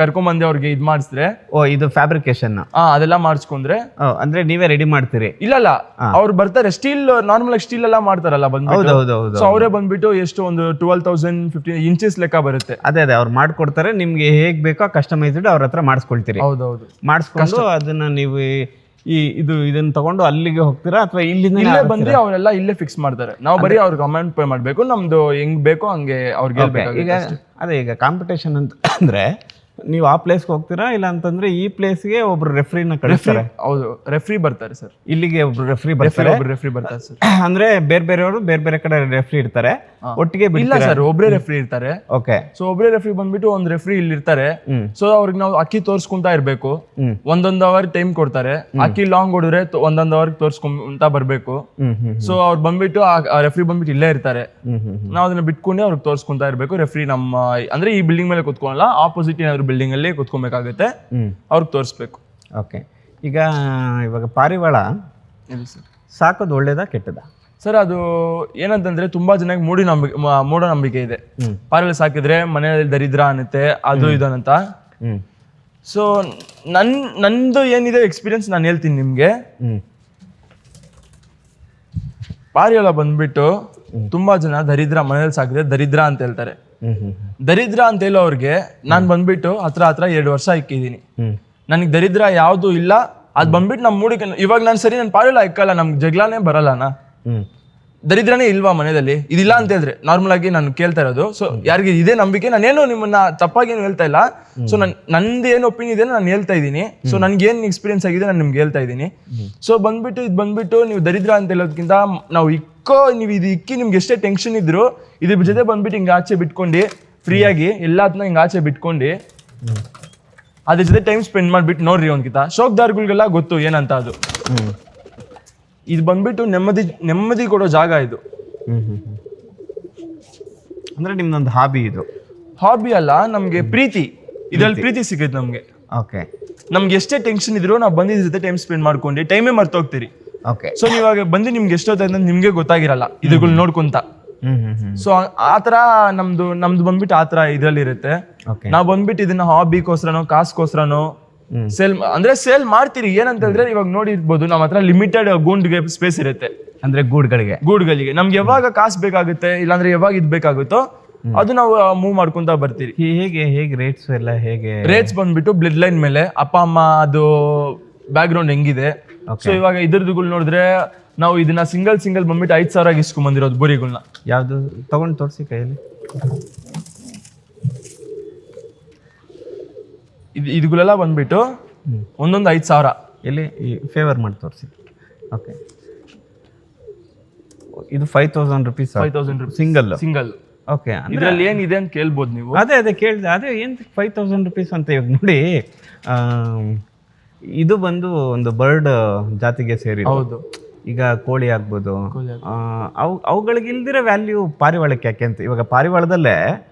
ಕರ್ಕೊಂಬಂದೆ ಅವ್ರಿಗೆ ಇದ್ ಮಾಡಿಸಿದ್ರೆ. ಇದು ಫ್ಯಾಬ್ರಿಕೇಶನ್ ಅದೆಲ್ಲ ಮಾಡಿಸ್ಕೊಂಡ್ರೆ ಅಂದ್ರೆ ನೀವೇ ರೆಡಿ ಮಾಡ್ತೀರಿ? ಇಲ್ಲ, ಅವ್ರು ಬರ್ತಾರೆ. ಸ್ಟೀಲ್ ನಾರ್ಮಲ್ ಆಗಿ ಸ್ಟೀಲ್ ಎಲ್ಲ ಮಾಡ್ತಾರಲ್ಲ ಬಂದ್ಬಿಟ್ಟು. ಸೊ ಅವರೇ ಬಂದ್ಬಿಟ್ಟು ಎಷ್ಟು ಒಂದು 12,015 ಇಂಚಸ್ ಲೆಕ್ಕ ಬರುತ್ತೆ. ಅದೇ ಅವ್ರು ಮಾಡ್ಕೊಡ್ತಾರೆ. ನಿಮ್ಗೆ ಹೇಗ್ ಬೇಕೋ ಕಸ್ಟಮೈಸ್ಡ್ ಅವ್ರ ಹತ್ರ ಮಾಡಿಸ್ಕೊಳ್ತೀರಿ. ಹೌದೌದು. ಮಾಡಿಸ್ಕೊಂಡು ಅದನ್ನ ನೀವು ಇದನ್ನ ತಗೊಂಡು ಅಲ್ಲಿಗೆ ಹೋಗ್ತೀರಾ ಅಥವಾ ಇಲ್ಲೇ ಬಂದ್ರೆ ಅವರೆಲ್ಲ ಇಲ್ಲೇ ಫಿಕ್ಸ್ ಮಾಡ್ತಾರೆ. ನಾವು ಬರೀ ಅವ್ರಿಗೆ ಅಮೌಂಟ್ ಪೇ ಮಾಡ್ಬೇಕು. ನಮ್ದು ಹೆಂಗ್ ಬೇಕೋ ಹಂಗೆ ಅವ್ರಿಗೆ ಈಗ ಕಾಂಪಿಟೇಷನ್ ಅಂತ ಅಂದ್ರೆ ನೀವು ಆ ಪ್ಲೇಸ್ಗೆ ಹೋಗ್ತೀರಾ, ಇಲ್ಲ ಅಂತಂದ್ರೆ ಈ ಪ್ಲೇಸ್ಗೆ ಒಬ್ರು ರೆಫ್ರಿನ ಕಳಿಸ್ತಾರೆ? ಹೌದು, ರೆಫ್ರಿ ಬರ್ತಾರೆ ಸರ್. ಇಲ್ಲಿಗೆ ಒಬ್ರು ರೆಫ್ರಿ ಬರ್ತಾರೆ ಸರ್. ಅಂದ್ರೆ ಬೇರೆ ಬೇರೆ ಕಡೆ ರೆಫ್ರಿ ಇರ್ತಾರೆ, ಒಟ್ಟಿಗೆ ಇಲ್ಲ ಸರ್, ಒಬ್ರೇ ರೆಫ್ರಿ ಇರ್ತಾರೆ. ಓಕೆ. ಸೊ ಒಬ್ರೇ ರೆಫ್ರಿ ಬಂದ್ಬಿಟ್ಟು ಒಂದ್ ರೆಫ್ರಿ ಇಲ್ಲಿ ಇರ್ತಾರೆ. ಸೊ ಅವ್ರಿಗೆ ನಾವು ಅಕ್ಕಿ ತೋರ್ಸ್ಕೊಂತಾ ಇರ್ಬೇಕು. ಒಂದೊಂದು ಅವರ್ ಟೈಮ್ ಕೊಡ್ತಾರೆ. ಅಕ್ಕಿ ಲಾಂಗ್ ಹೊಡಿದ್ರೆ ಒಂದೊಂದು ಅವರ್ ತೋರ್ಸ್ಕೊಂತ ಬರ್ಬೇಕು. ಸೊ ಅವ್ರು ಬಂದ್ಬಿಟ್ಟು ಆ ರೆಫ್ರಿ ಬಂದ್ಬಿಟ್ಟು ಇಲ್ಲೇ ಇರ್ತಾರೆ. ನಾವು ಅದನ್ನ ಬಿಟ್ಕೊಂಡು ಅವ್ರಿಗೆ ತೋರ್ಸ್ಕೊಂತಾ ಇರ್ಬೇಕು. ರೆಫ್ರಿ ನಮ್ಮ ಅಂದ್ರೆ ಈ ಬಿಲ್ಡಿಂಗ್ ಮೇಲೆ ಕುತ್ಕೊಳ್ಳಲ್ಲ, ಆಪೋಸಿಟ್ ಏನಾದ್ರು ಬಿಲ್ಡಿಂಗ್ ಅಲ್ಲಿ ಕುತ್ಕೊಬೇಕಾಗುತ್ತೆ, ಅವ್ರಿಗೆ ತೋರಿಸ್ಬೇಕು. ಓಕೆ. ಇವಾಗ ಪಾರಿವಾಳ ಸಾಕೋದು ಒಳ್ಳೇದಾ ಕೆಟ್ಟದಾ ಸರ್? ಅದು ಏನಂತಂದ್ರೆ ತುಂಬಾ ಜನಕ್ಕೆ ಮೂಢನಂಬಿಕೆ ಇದೆ. ಪಾರಿವಾಳ ಸಾಕಿದ್ರೆ ಮನೆಯಲ್ಲಿ ದರಿದ್ರ ಅನ್ನತ್ತೆ, ಅದು ಇದನ್ನಂತ. ಸೊ ನಂದು ಏನಿದೆ ಎಕ್ಸ್ಪೀರಿಯನ್ಸ್ ನಾನು ಹೇಳ್ತೀನಿ ನಿಮ್ಗೆ. ಪಾರಿವಾಳ ಬಂದ್ಬಿಟ್ಟು ತುಂಬಾ ಜನ ದರಿದ್ರ, ಮನೇಲಿ ಸಾಕಿದ್ರೆ ದರಿದ್ರ ಅಂತ ಹೇಳ್ತಾರೆ. ದರಿದ್ರ ಅಂತ ಹೇಳೋ ಅವ್ರಿಗೆ ನಾನ್ ಬಂದ್ಬಿಟ್ಟು ಹತ್ರ 2 ವರ್ಷ ಇಕ್ಕಿದೀನಿ. ನನಗೆ ದರಿದ್ರ ಯಾವ್ದು ಇಲ್ಲ. ಅದ್ ಬಂದ್ಬಿಟ್ಟು ನಮ್ ಮೂಡಿಕೆ ಇವಾಗ ನಾನು ಸರಿ ನಾನು ಪಾರಿವಾಳ ಇಕ್ಕಲ್ಲ, ನಮ್ಗೆ ಜಗಳಾನೇ ಬರಲ್ಲನಾ? ದರಿದ್ರನೇ ಇಲ್ವಾ ಮನೆಯಲ್ಲಿ? ಇದಿಲ್ಲ ಅಂತ ಹೇಳಿದ್ರೆ ನಾರ್ಮಲ್ ಆಗಿ ನಾನು ಕೇಳ್ತಾ ಇರೋದು. ಸೊ ಯಾರಿಗೆ ಇದೇ ನಂಬಿಕೆ, ನಾನೇನು ನಿಮ್ಮನ್ನ ತಪ್ಪಾಗಿ ಏನು ಹೇಳ್ತಾ ಇಲ್ಲ. ಸೊ ನಂದು ಏನು ಒಪಿನಿಯನ್ ಇದೆ ನಾನು ಹೇಳ್ತಾ ಇದ್ದೀನಿ. ಸೊ ನನ್ಗೆ ಏನ್ ಎಕ್ಸ್ಪೀರಿಯನ್ಸ್ ಆಗಿದೆ ನಾನು ನಿಮ್ಗೆ ಹೇಳ್ತಾ ಇದ್ದೀನಿ. ಸೊ ಬಂದ್ಬಿಟ್ಟು ನೀವು ದರಿದ್ರ ಅಂತ ಹೇಳೋದಕ್ಕಿಂತ ನಾವು ನೀವು ಇದು ಇಕ್ಕಿ ನಿಮ್ಗೆ ಎಷ್ಟೇ ಟೆನ್ಷನ್ ಇದ್ರು ಇದ್ರ ಜೊತೆ ಬಂದ್ಬಿಟ್ಟು ಹಿಂಗೆ ಆಚೆ ಬಿಟ್ಕೊಂಡು ಫ್ರೀಯಾಗಿ ಎಲ್ಲದನ್ನ ಹಿಂಗೆ ಆಚೆ ಬಿಟ್ಕೊಂಡು ಅದ್ರ ಜೊತೆ ಟೈಮ್ ಸ್ಪೆಂಡ್ ಮಾಡ್ಬಿಟ್ಟು ನೋಡ್ರಿ. ಒಂದ್ಕಿತ ಶೋಕ್ದಾರ್ಗಳಿಗೆಲ್ಲ ಗೊತ್ತು ಏನಂತ ಅದು. ಇದು ಬಂದ್ಬಿಟ್ಟು ನೆಮ್ಮದಿ ಕೊಡೋ ಜಾಗ ಇದು. ಅಂದ್ರೆ ನಿಮ್ದೊಂದು ಹಾಬಿ ಇದು? ಹಾಬಿ ಅಲ್ಲ, ನಮ್ಗೆ ಪ್ರೀತಿ. ಇದ್ರಲ್ಲಿ ಪ್ರೀತಿ ಸಿಗುತ್ತೆ ನಮ್ಗೆ. ಓಕೆ. ನಮ್ಗೆ ಎಷ್ಟೇ ಟೆನ್ಷನ್ ಇದ್ರು ನಾವು ಬಂದಿದ್ದ ಜೊತೆ ಟೈಮ್ ಸ್ಪೆಂಡ್ ಮಾಡ್ಕೊಂಡು ಟೈಮೇ ಮರ್ತೋಗ್ತೀರಿ. ಓಕೆ. ಸೊ ನೀವಾಗ ಬಂದು ನಿಮ್ಗೆ ಎಷ್ಟೊತ್ತಾಯ್ತು ಅಂತ ನಿಮ್ಗೆ ಗೊತ್ತಾಗಿರಲ್ಲ ಇದ್ರಗಳು ನೋಡ್ಕೊಂತ. ಸೊ ಆತರ ನಮ್ದು ಬಂದ್ಬಿಟ್ಟು ಆತರ ಇದ್ರಲ್ಲಿ ಇರುತ್ತೆ. ನಾವ್ ಬಂದ್ಬಿಟ್ಟು ಇದನ್ನ ಹಾಬಿಗೋಸ್ಕರನೋ ಕಾಸ್ಗೋಸ್ಕರನೋ ಸೇಲ್ ಮಾಡ್ತೀರಿ. ಏನಂತ ಹೇಳಿದ್ರೆ ಇವಾಗ ನೋಡಿರ್ಬೋದು ನಮ್ಮ ಹತ್ರ ಲಿಮಿಟೆಡ್ ಗೂಂಡ್ಗೆ ಸ್ಪೇಸ್ ಇರುತ್ತೆ. ಅಂದ್ರೆ ಗೂಡ್ಗಳಿಗೆ ನಮ್ಗೆ ಯಾವಾಗ ಕಾಸು ಬೇಕಾಗುತ್ತೆ ಇಲ್ಲಾಂದ್ರೆ ಯಾವಾಗ ಇದ್ ಬೇಕಾಗುತ್ತೋ ಅದು ನಾವು ಮೂವ್ ಮಾಡ್ಕೊಂತ ಬರ್ತೀರಿ. ಹೇಗೆ ರೇಟ್ಸ್ ಎಲ್ಲ ಹೇಗೆ? ರೇಟ್ಸ್ ಬಂದ್ಬಿಟ್ಟು ಬ್ಲಡ್ ಲೈನ್ ಮೇಲೆ ಅಪ್ಪ ಅಮ್ಮ ಅದು ಬ್ಯಾಕ್ ಗ್ರೌಂಡ್ ಹೆಂಗಿದೆ. ಸೊ ಇವಾಗ ಇದ್ರದುಗಳು ನೋಡಿದ್ರೆ ನಾವು ಇದನ್ನ ಸಿಂಗಲ್ ಬಂದ್ಬಿಟ್ಟು 5,000 ಇಸ್ಕೊಂಡ್ ಬಂದಿರೋದು ಬುರಿಗಳನ್ನ. ಯಾವ್ದು ತಗೊಂಡು ತೋರಿಸಿ ಕೈಯಲ್ಲಿ. ಇದುಗಳೆಲ್ಲ ಬಂದ್ಬಿಟ್ಟು ಒಂದೊಂದು 5,000. ಎಲ್ಲಿ ಫೇವರ್ ಮಾಡಿ ತೋರಿಸಿ. ಓಕೆ. ಇದು 5,000 ರುಪೀಸ್. 5,000 rupees single. ಓಕೆ. ಇದ್ರಲ್ಲಿ ಏನಿದೆ ಅಂತ ಕೇಳ್ಬೋದು ನೀವು. ಅದೇ ಕೇಳಿದೆ. ಅದೇ ಏನು 5,000 ರುಪೀಸ್ ಅಂತ. ಇವಾಗ ನೋಡಿ, ಇದು ಬಂದು ಒಂದು ಬರ್ಡ್ ಜಾತಿಗೆ ಸೇರಿ. ಹೌದು. ಈಗ ಕೋಳಿ ಆಗ್ಬೋದು, ಅವುಗಳಿಗೆ ಇಲ್ದಿರೋ ವ್ಯಾಲ್ಯೂ ಪಾರಿವಾಳಕ್ಕೆ ಯಾಕೆ ಅಂತ. ಇವಾಗ ಪಾರಿವಾಳದಲ್ಲೇ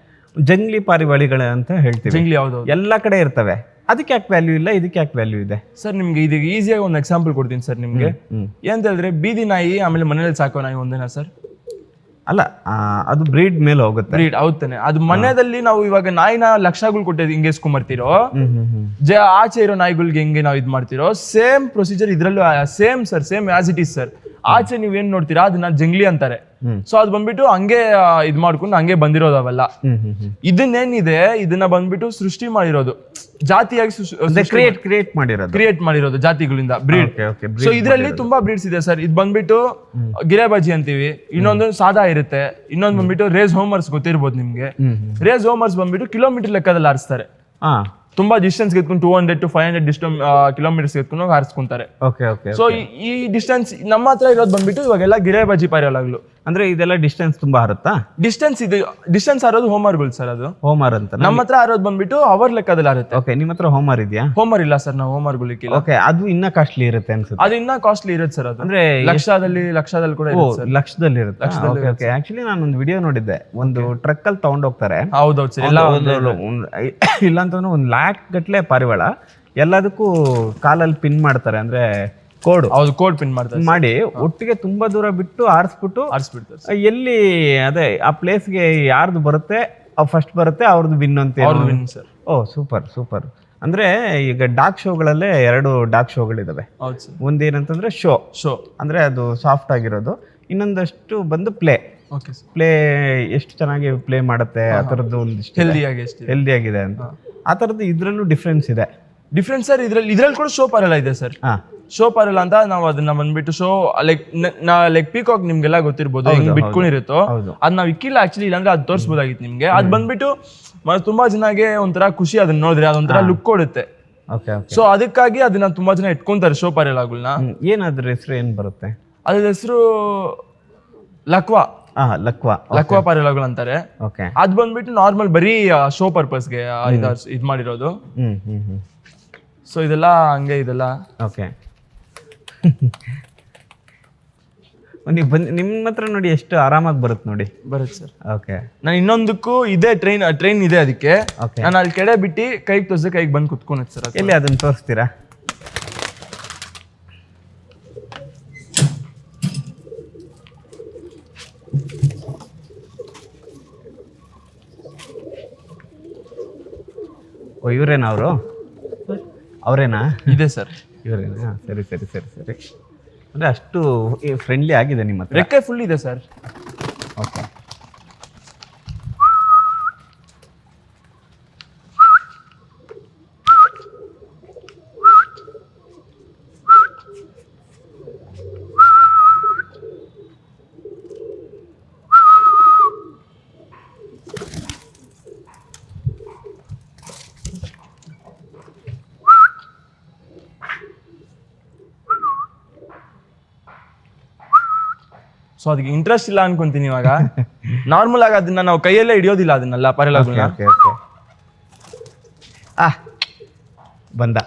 ಜಂಗ್ಲಿ ಪಾರಿವಾಳಿಗಳ ಅಂತ ಹೇಳ್ತೀವಿ. ಜಂಗ್ಲಿ ಯಾವ್ದು ಎಲ್ಲ ಕಡೆ ಇರ್ತವೆ. ಅದಕ್ಕೆ ಯಾಕೆ ವ್ಯಾಲ್ಯೂ ಇಲ್ಲ, ಇದಕ್ಕೆ ಯಾಕೆ ವ್ಯಾಲ್ಯೂ ಇದೆ? ಸರ್ ನಿಮ್ಗೆ ಇದಕ್ಕೆ ಈಸಿಯಾಗಿ ಒಂದು ಎಕ್ಸಾಂಪಲ್ ಕೊಡ್ತೀನಿ ಸರ್ ನಿಮ್ಗೆ. ಏನಂತ ಹೇಳಿದ್ರೆ ಬೀದಿ ನಾಯಿ ಆಮೇಲೆ ಮನೇಲಿ ಸಾಕೋ ನಾಯಿ ಒಂದೇನಾ ಸರ್? ಅಲ್ಲ, ಅದು ಬ್ರೀಡ್ ಮೇಲೆ ಹೋಗುತ್ತೆ. ಬ್ರೀಡ್ ಹೌದಾನೆ. ಅದು ಮನೆಯಲ್ಲಿ ನಾವು ಇವಾಗ ನಾಯಿನ ಲಕ್ಷಗಳು ಕೊಟ್ಟಿದ್ದು ಹಿಂಗೆ ಇಸ್ಕೊಂಬರ್ತಿರೋ, ಆಚೆ ಇರೋ ನಾಯಿಗಳಿಗೆ ಹೆಂಗೆ ನಾವು ಇದ್ ಮಾಡ್ತಿರೋ ಸೇಮ್ ಪ್ರೊಸೀಜರ್ ಇದ್ರಲ್ಲೂ same sir. Same as it is sir. ಆಚೆ ನೀವೇನ್ ನೋಡ್ತೀರಾ ಅದನ್ನ ಜಂಗ್ಲಿ ಅಂತಾರೆ. ಸೊ ಅದು ಬಂದ್ಬಿಟ್ಟು ಹಂಗೆ ಇದ್ ಮಾಡ್ಕೊಂಡು ಹಂಗೆ ಬಂದಿರೋದು ಅವೆಲ್ಲ. ಇದನ್ನೇನಿದೆ ಇದನ್ನ ಬಂದ್ಬಿಟ್ಟು ಸೃಷ್ಟಿ ಮಾಡಿರೋದು, ಜಾತಿಯಾಗಿ ಕ್ರಿಯೇಟ್ ಮಾಡಿರೋದು ಜಾತಿಗಳಿಂದ ಬ್ರೀಡ್. ಸೊ ಇದ್ರಲ್ಲಿ ತುಂಬಾ ಬ್ರೀಡ್ಸ್ ಇದೆ ಸರ್. ಇದು ಬಂದ್ಬಿಟ್ಟು ಗಿರೆಬಾಜಿ ಅಂತೀವಿ, ಇನ್ನೊಂದು ಸಾದಾ ಇರುತ್ತೆ, ಇನ್ನೊಂದು ಬಂದ್ಬಿಟ್ಟು ರೇಸ್ ಹೋಮರ್ಸ್ ಗೊತ್ತಿರ್ಬೋದು ನಿಮ್ಗೆ. ರೇಸ್ ಹೋಮರ್ಸ್ ಬಂದ್ಬಿಟ್ಟು ಕಿಲೋಮೀಟರ್ ಲೆಕ್ಕದಲ್ಲಿ ಆರಿಸ್ತಾರೆ. ತುಂಬಾ ಡಿಸ್ಟೆನ್ಸ್ ಎತ್ಕೊಂಡು 200 to 500 ಕಿಲೋಮೀಟರ್ಸ್ ಎತ್ಕೊಂಡು ಹಾರಿಸ್ಕೊಂತಾರೆ. ಸೊ ಈ ಡಿಸ್ಟೆನ್ಸ್ ನಮ್ಮ ಹತ್ರ ಇರೋದು ಬಂದ್ಬಿಟ್ಟು ಇವಾಗೆಲ್ಲ ಗಿರೆಬಾಜಿ ಪಾರಿವಾಳಗಳು. ಅಂದ್ರೆ ಇದೆಲ್ಲ ಡಿಸ್ಟೆನ್ಸ್ ತುಂಬಾ ಹಾರುತ್ತಾ? ಡಿಸ್ಟೆನ್ಸ್ ಆರೋದು ಹೋಮರ್ಗಳು ಸರ್. ಅದು ಹೋಮರ್ ಅಂತ. ನಮ್ಮ ಹತ್ರ ಆರೋದು ಬಂದ್ಬಿಟ್ಟು ಅವರ್ ಲೆಕ್ಕದಲ್ಲಿ ಆರುತ್ತೆ. ಓಕೆ. ನಿಮ್ಮ ಹತ್ರ ಹೋಮರ್ ಇದೆಯಾ? ಹೋಮರ್ ಇಲ್ಲ ಸರ್, ನಾವು ಹೋಮರ್ಗಳಿಕ್ಕಿಲ್ಲ. ಓಕೆ. ಅದು ಇನ್ನ ಕಾಸ್ಟ್ಲಿ ಇರುತ್ತೆ ಅನ್ಸುತ್ತೆ. ಅದು ಇನ್ನ ಕಾಸ್ಟ್ಲಿ ಇರುತ್ತೆ ಸರ್. ಅದು ಅಂದ್ರೆ ಲಕ್ಷದಲ್ಲಿ ಕೂಡ ಇರುತ್ತೆ. ಲಕ್ಷದಲ್ಲಿ ಇರುತ್ತೆ. ಓಕೆ. ಆಕ್ಚುಲಿ ನಾನು ಒಂದು ವಿಡಿಯೋ ನೋಡಿದ್ದೆ. ಒಂದು ಟ್ರಕ್ ಅಲ್ಲಿ ತಗೊಂಡೋಗ್ತಾರೆ. ಹೌದೌದು ಸರ್. ಇಲ್ಲ ಅಂತಂದ್ರೆ 1 lakh ಗಟ್ಲೆ ಪಾರಿವಾಳ ಎಲ್ಲದಕ್ಕೂ ಕಾಲಲ್ಲಿ ಪಿನ್ ಮಾಡ್ತಾರೆ. ಅಂದ್ರೆ ಕೋಡ್ ಪಿನ್ ಮಾಡಿ ಒಟ್ಟಿಗೆ ತುಂಬಾ ದೂರ ಬಿಟ್ಟು ಆರಿಸ್ಬಿಡ್ತಾರೆ. ಎಲ್ಲಿ ಅದೇ ಆ ಪ್ಲೇಸ್ಗೆ ಯಾರ್ದು ಬರುತ್ತೆ ಫಸ್ಟ್ ಬರುತ್ತೆ ಅವ್ರದ್ದು ವಿನ್ ಅಂತ. ಓ ಸೂಪರ್. ಅಂದ್ರೆ ಈಗ ಡಾಗ್ ಶೋಗಳಲ್ಲೇ 2 ಡಾಗ್ ಶೋಗಳಿದಾವೆ. ಒಂದೇನಂತಂದ್ರೆ ಶೋ ಅಂದ್ರೆ ಅದು ಸಾಫ್ಟ್ ಆಗಿರೋದು, ಇನ್ನೊಂದಷ್ಟು ಬಂದು ಪ್ಲೇ ಎಷ್ಟು ಚೆನ್ನಾಗಿ ಪ್ಲೇ ಮಾಡುತ್ತೆ ಆ ಥರದ್ದು ಒಂದಿಷ್ಟು ಹೆಲ್ದಿ ಆಗಿದೆ ಅಂತ. ಆ ಥರದ್ದು ಇದ್ರಲ್ಲೂ ಡಿಫ್ರೆನ್ಸ್ ಇದೆ. ಸರ್ ಇದ್ರಲ್ಲಿ ಕೂಡ ಶೋ ಪಾರಲ್ಲ ಇದೆ ಸರ್. ಶೋ ಪಾರಲ್ಲ ಅಂತ ನಾವು ಅದನ್ನ ಬಂದ್ಬಿಟ್ಟು ಶೋ ಲೈಕ್ ಪೀಕಾಕ್ ನಿಮ್ಗೆಲ್ಲ ಗೊತ್ತಿರ್ಬೋದು, ಹೆಂಗ್ ಬಿಟ್ಕೊಂಡಿರುತ್ತೋ ಅದ್ ನಾವ್ ಇಕ್ಕಿಲ್ಲ ಆಕ್ಚುಲಿ, ಇಲ್ಲಾಂದ್ರೆ ಅದು ತೋರಿಸಬಹುದಾಗಿತ್ತು ನಿಮ್ಗೆ. ಅದ್ ಬಂದ್ಬಿಟ್ಟು ತುಂಬಾ ಜನಗೆ ಒಂಥರ ಖುಷಿ ಅದನ್ನ ನೋಡಿದ್ರೆ, ಅದೊಂಥರ ಲುಕ್ ಕೊಡುತ್ತೆ. ಸೊ ಅದಕ್ಕಾಗಿ ಅದನ್ನ ತುಂಬಾ ಜನ ಇಟ್ಕೊಂತಾರೆ ಶೋ ಪಾರಿವಾಳಗಳನ್ನ. ಏನಾದ್ರ ಹೆಸರು ಏನ್ ಬರುತ್ತೆ? ಅದ್ರ ಹೆಸರು ಲಕ್ವಾ ಪಾರಿವಾಳಗಳು ಅಂತಾರೆ. ಅದ್ ಬಂದ್ಬಿಟ್ಟು ನಾರ್ಮಲ್ ಬರೀ ಶೋ ಪರ್ಪಸ್ಗೆ ಇದ್ ಮಾಡಿರೋದು. ಸೊ ಇದೆಲ್ಲ ಹಂಗೆ ಇದೆಲ್ಲ. ಓಕೆ. ನಿಮ್ಮ ಹತ್ರ ನೋಡಿ ಎಷ್ಟು ಆರಾಮಾಗಿ ಬರುತ್ತೆ ಸರ್. ಓಕೆ. ನಾನು ಇನ್ನೊಂದಕ್ಕೂ ಇದೆ ಟ್ರೈನ್ ಇದೆ, ಅದಕ್ಕೆ ನಾನು ಅಲ್ಲಿ ಕೆಡೆ ಬಿಟ್ಟು ಕೈಗೆ ತೋರಿಸಿ ಕೈಗೆ ಬಂದು ಕುತ್ಕೊಂಡ್ ಸರ್. ಎಲ್ಲಿ ಅದನ್ನ ತೋರಿಸ್ತೀರಾ? ಓ ಇವರೇನಾ ಅವರೇನಾ? ಇದೆ ಸರ್. ಇವರೇನಾ? ಸರಿ. ಅಂದರೆ ಅಷ್ಟು ಫ್ರೆಂಡ್ಲಿ ಆಗಿದೆ ನಿಮ್ಮ ಹತ್ರ? ರೆಕ್ಕೆ ಫುಲ್ ಇದೆ ಸರ್. ಓಕೆ. ಸೊ ಅದಕ್ಕೆ ಇಂಟ್ರೆಸ್ಟ್ ಇಲ್ಲ ಅನ್ಕೊಂತೀನಿ ಇವಾಗ. ನಾರ್ಮಲ್ ಆಗಿ ಅದನ್ನ ನಾವು ಕೈಯಲ್ಲೇ ಹಿಡಿಯೋದಿಲ್ಲ ಅದನ್ನೆಲ್ಲ ಪಾರಿವಾಳಗಳನ್ನ. ಬಂದ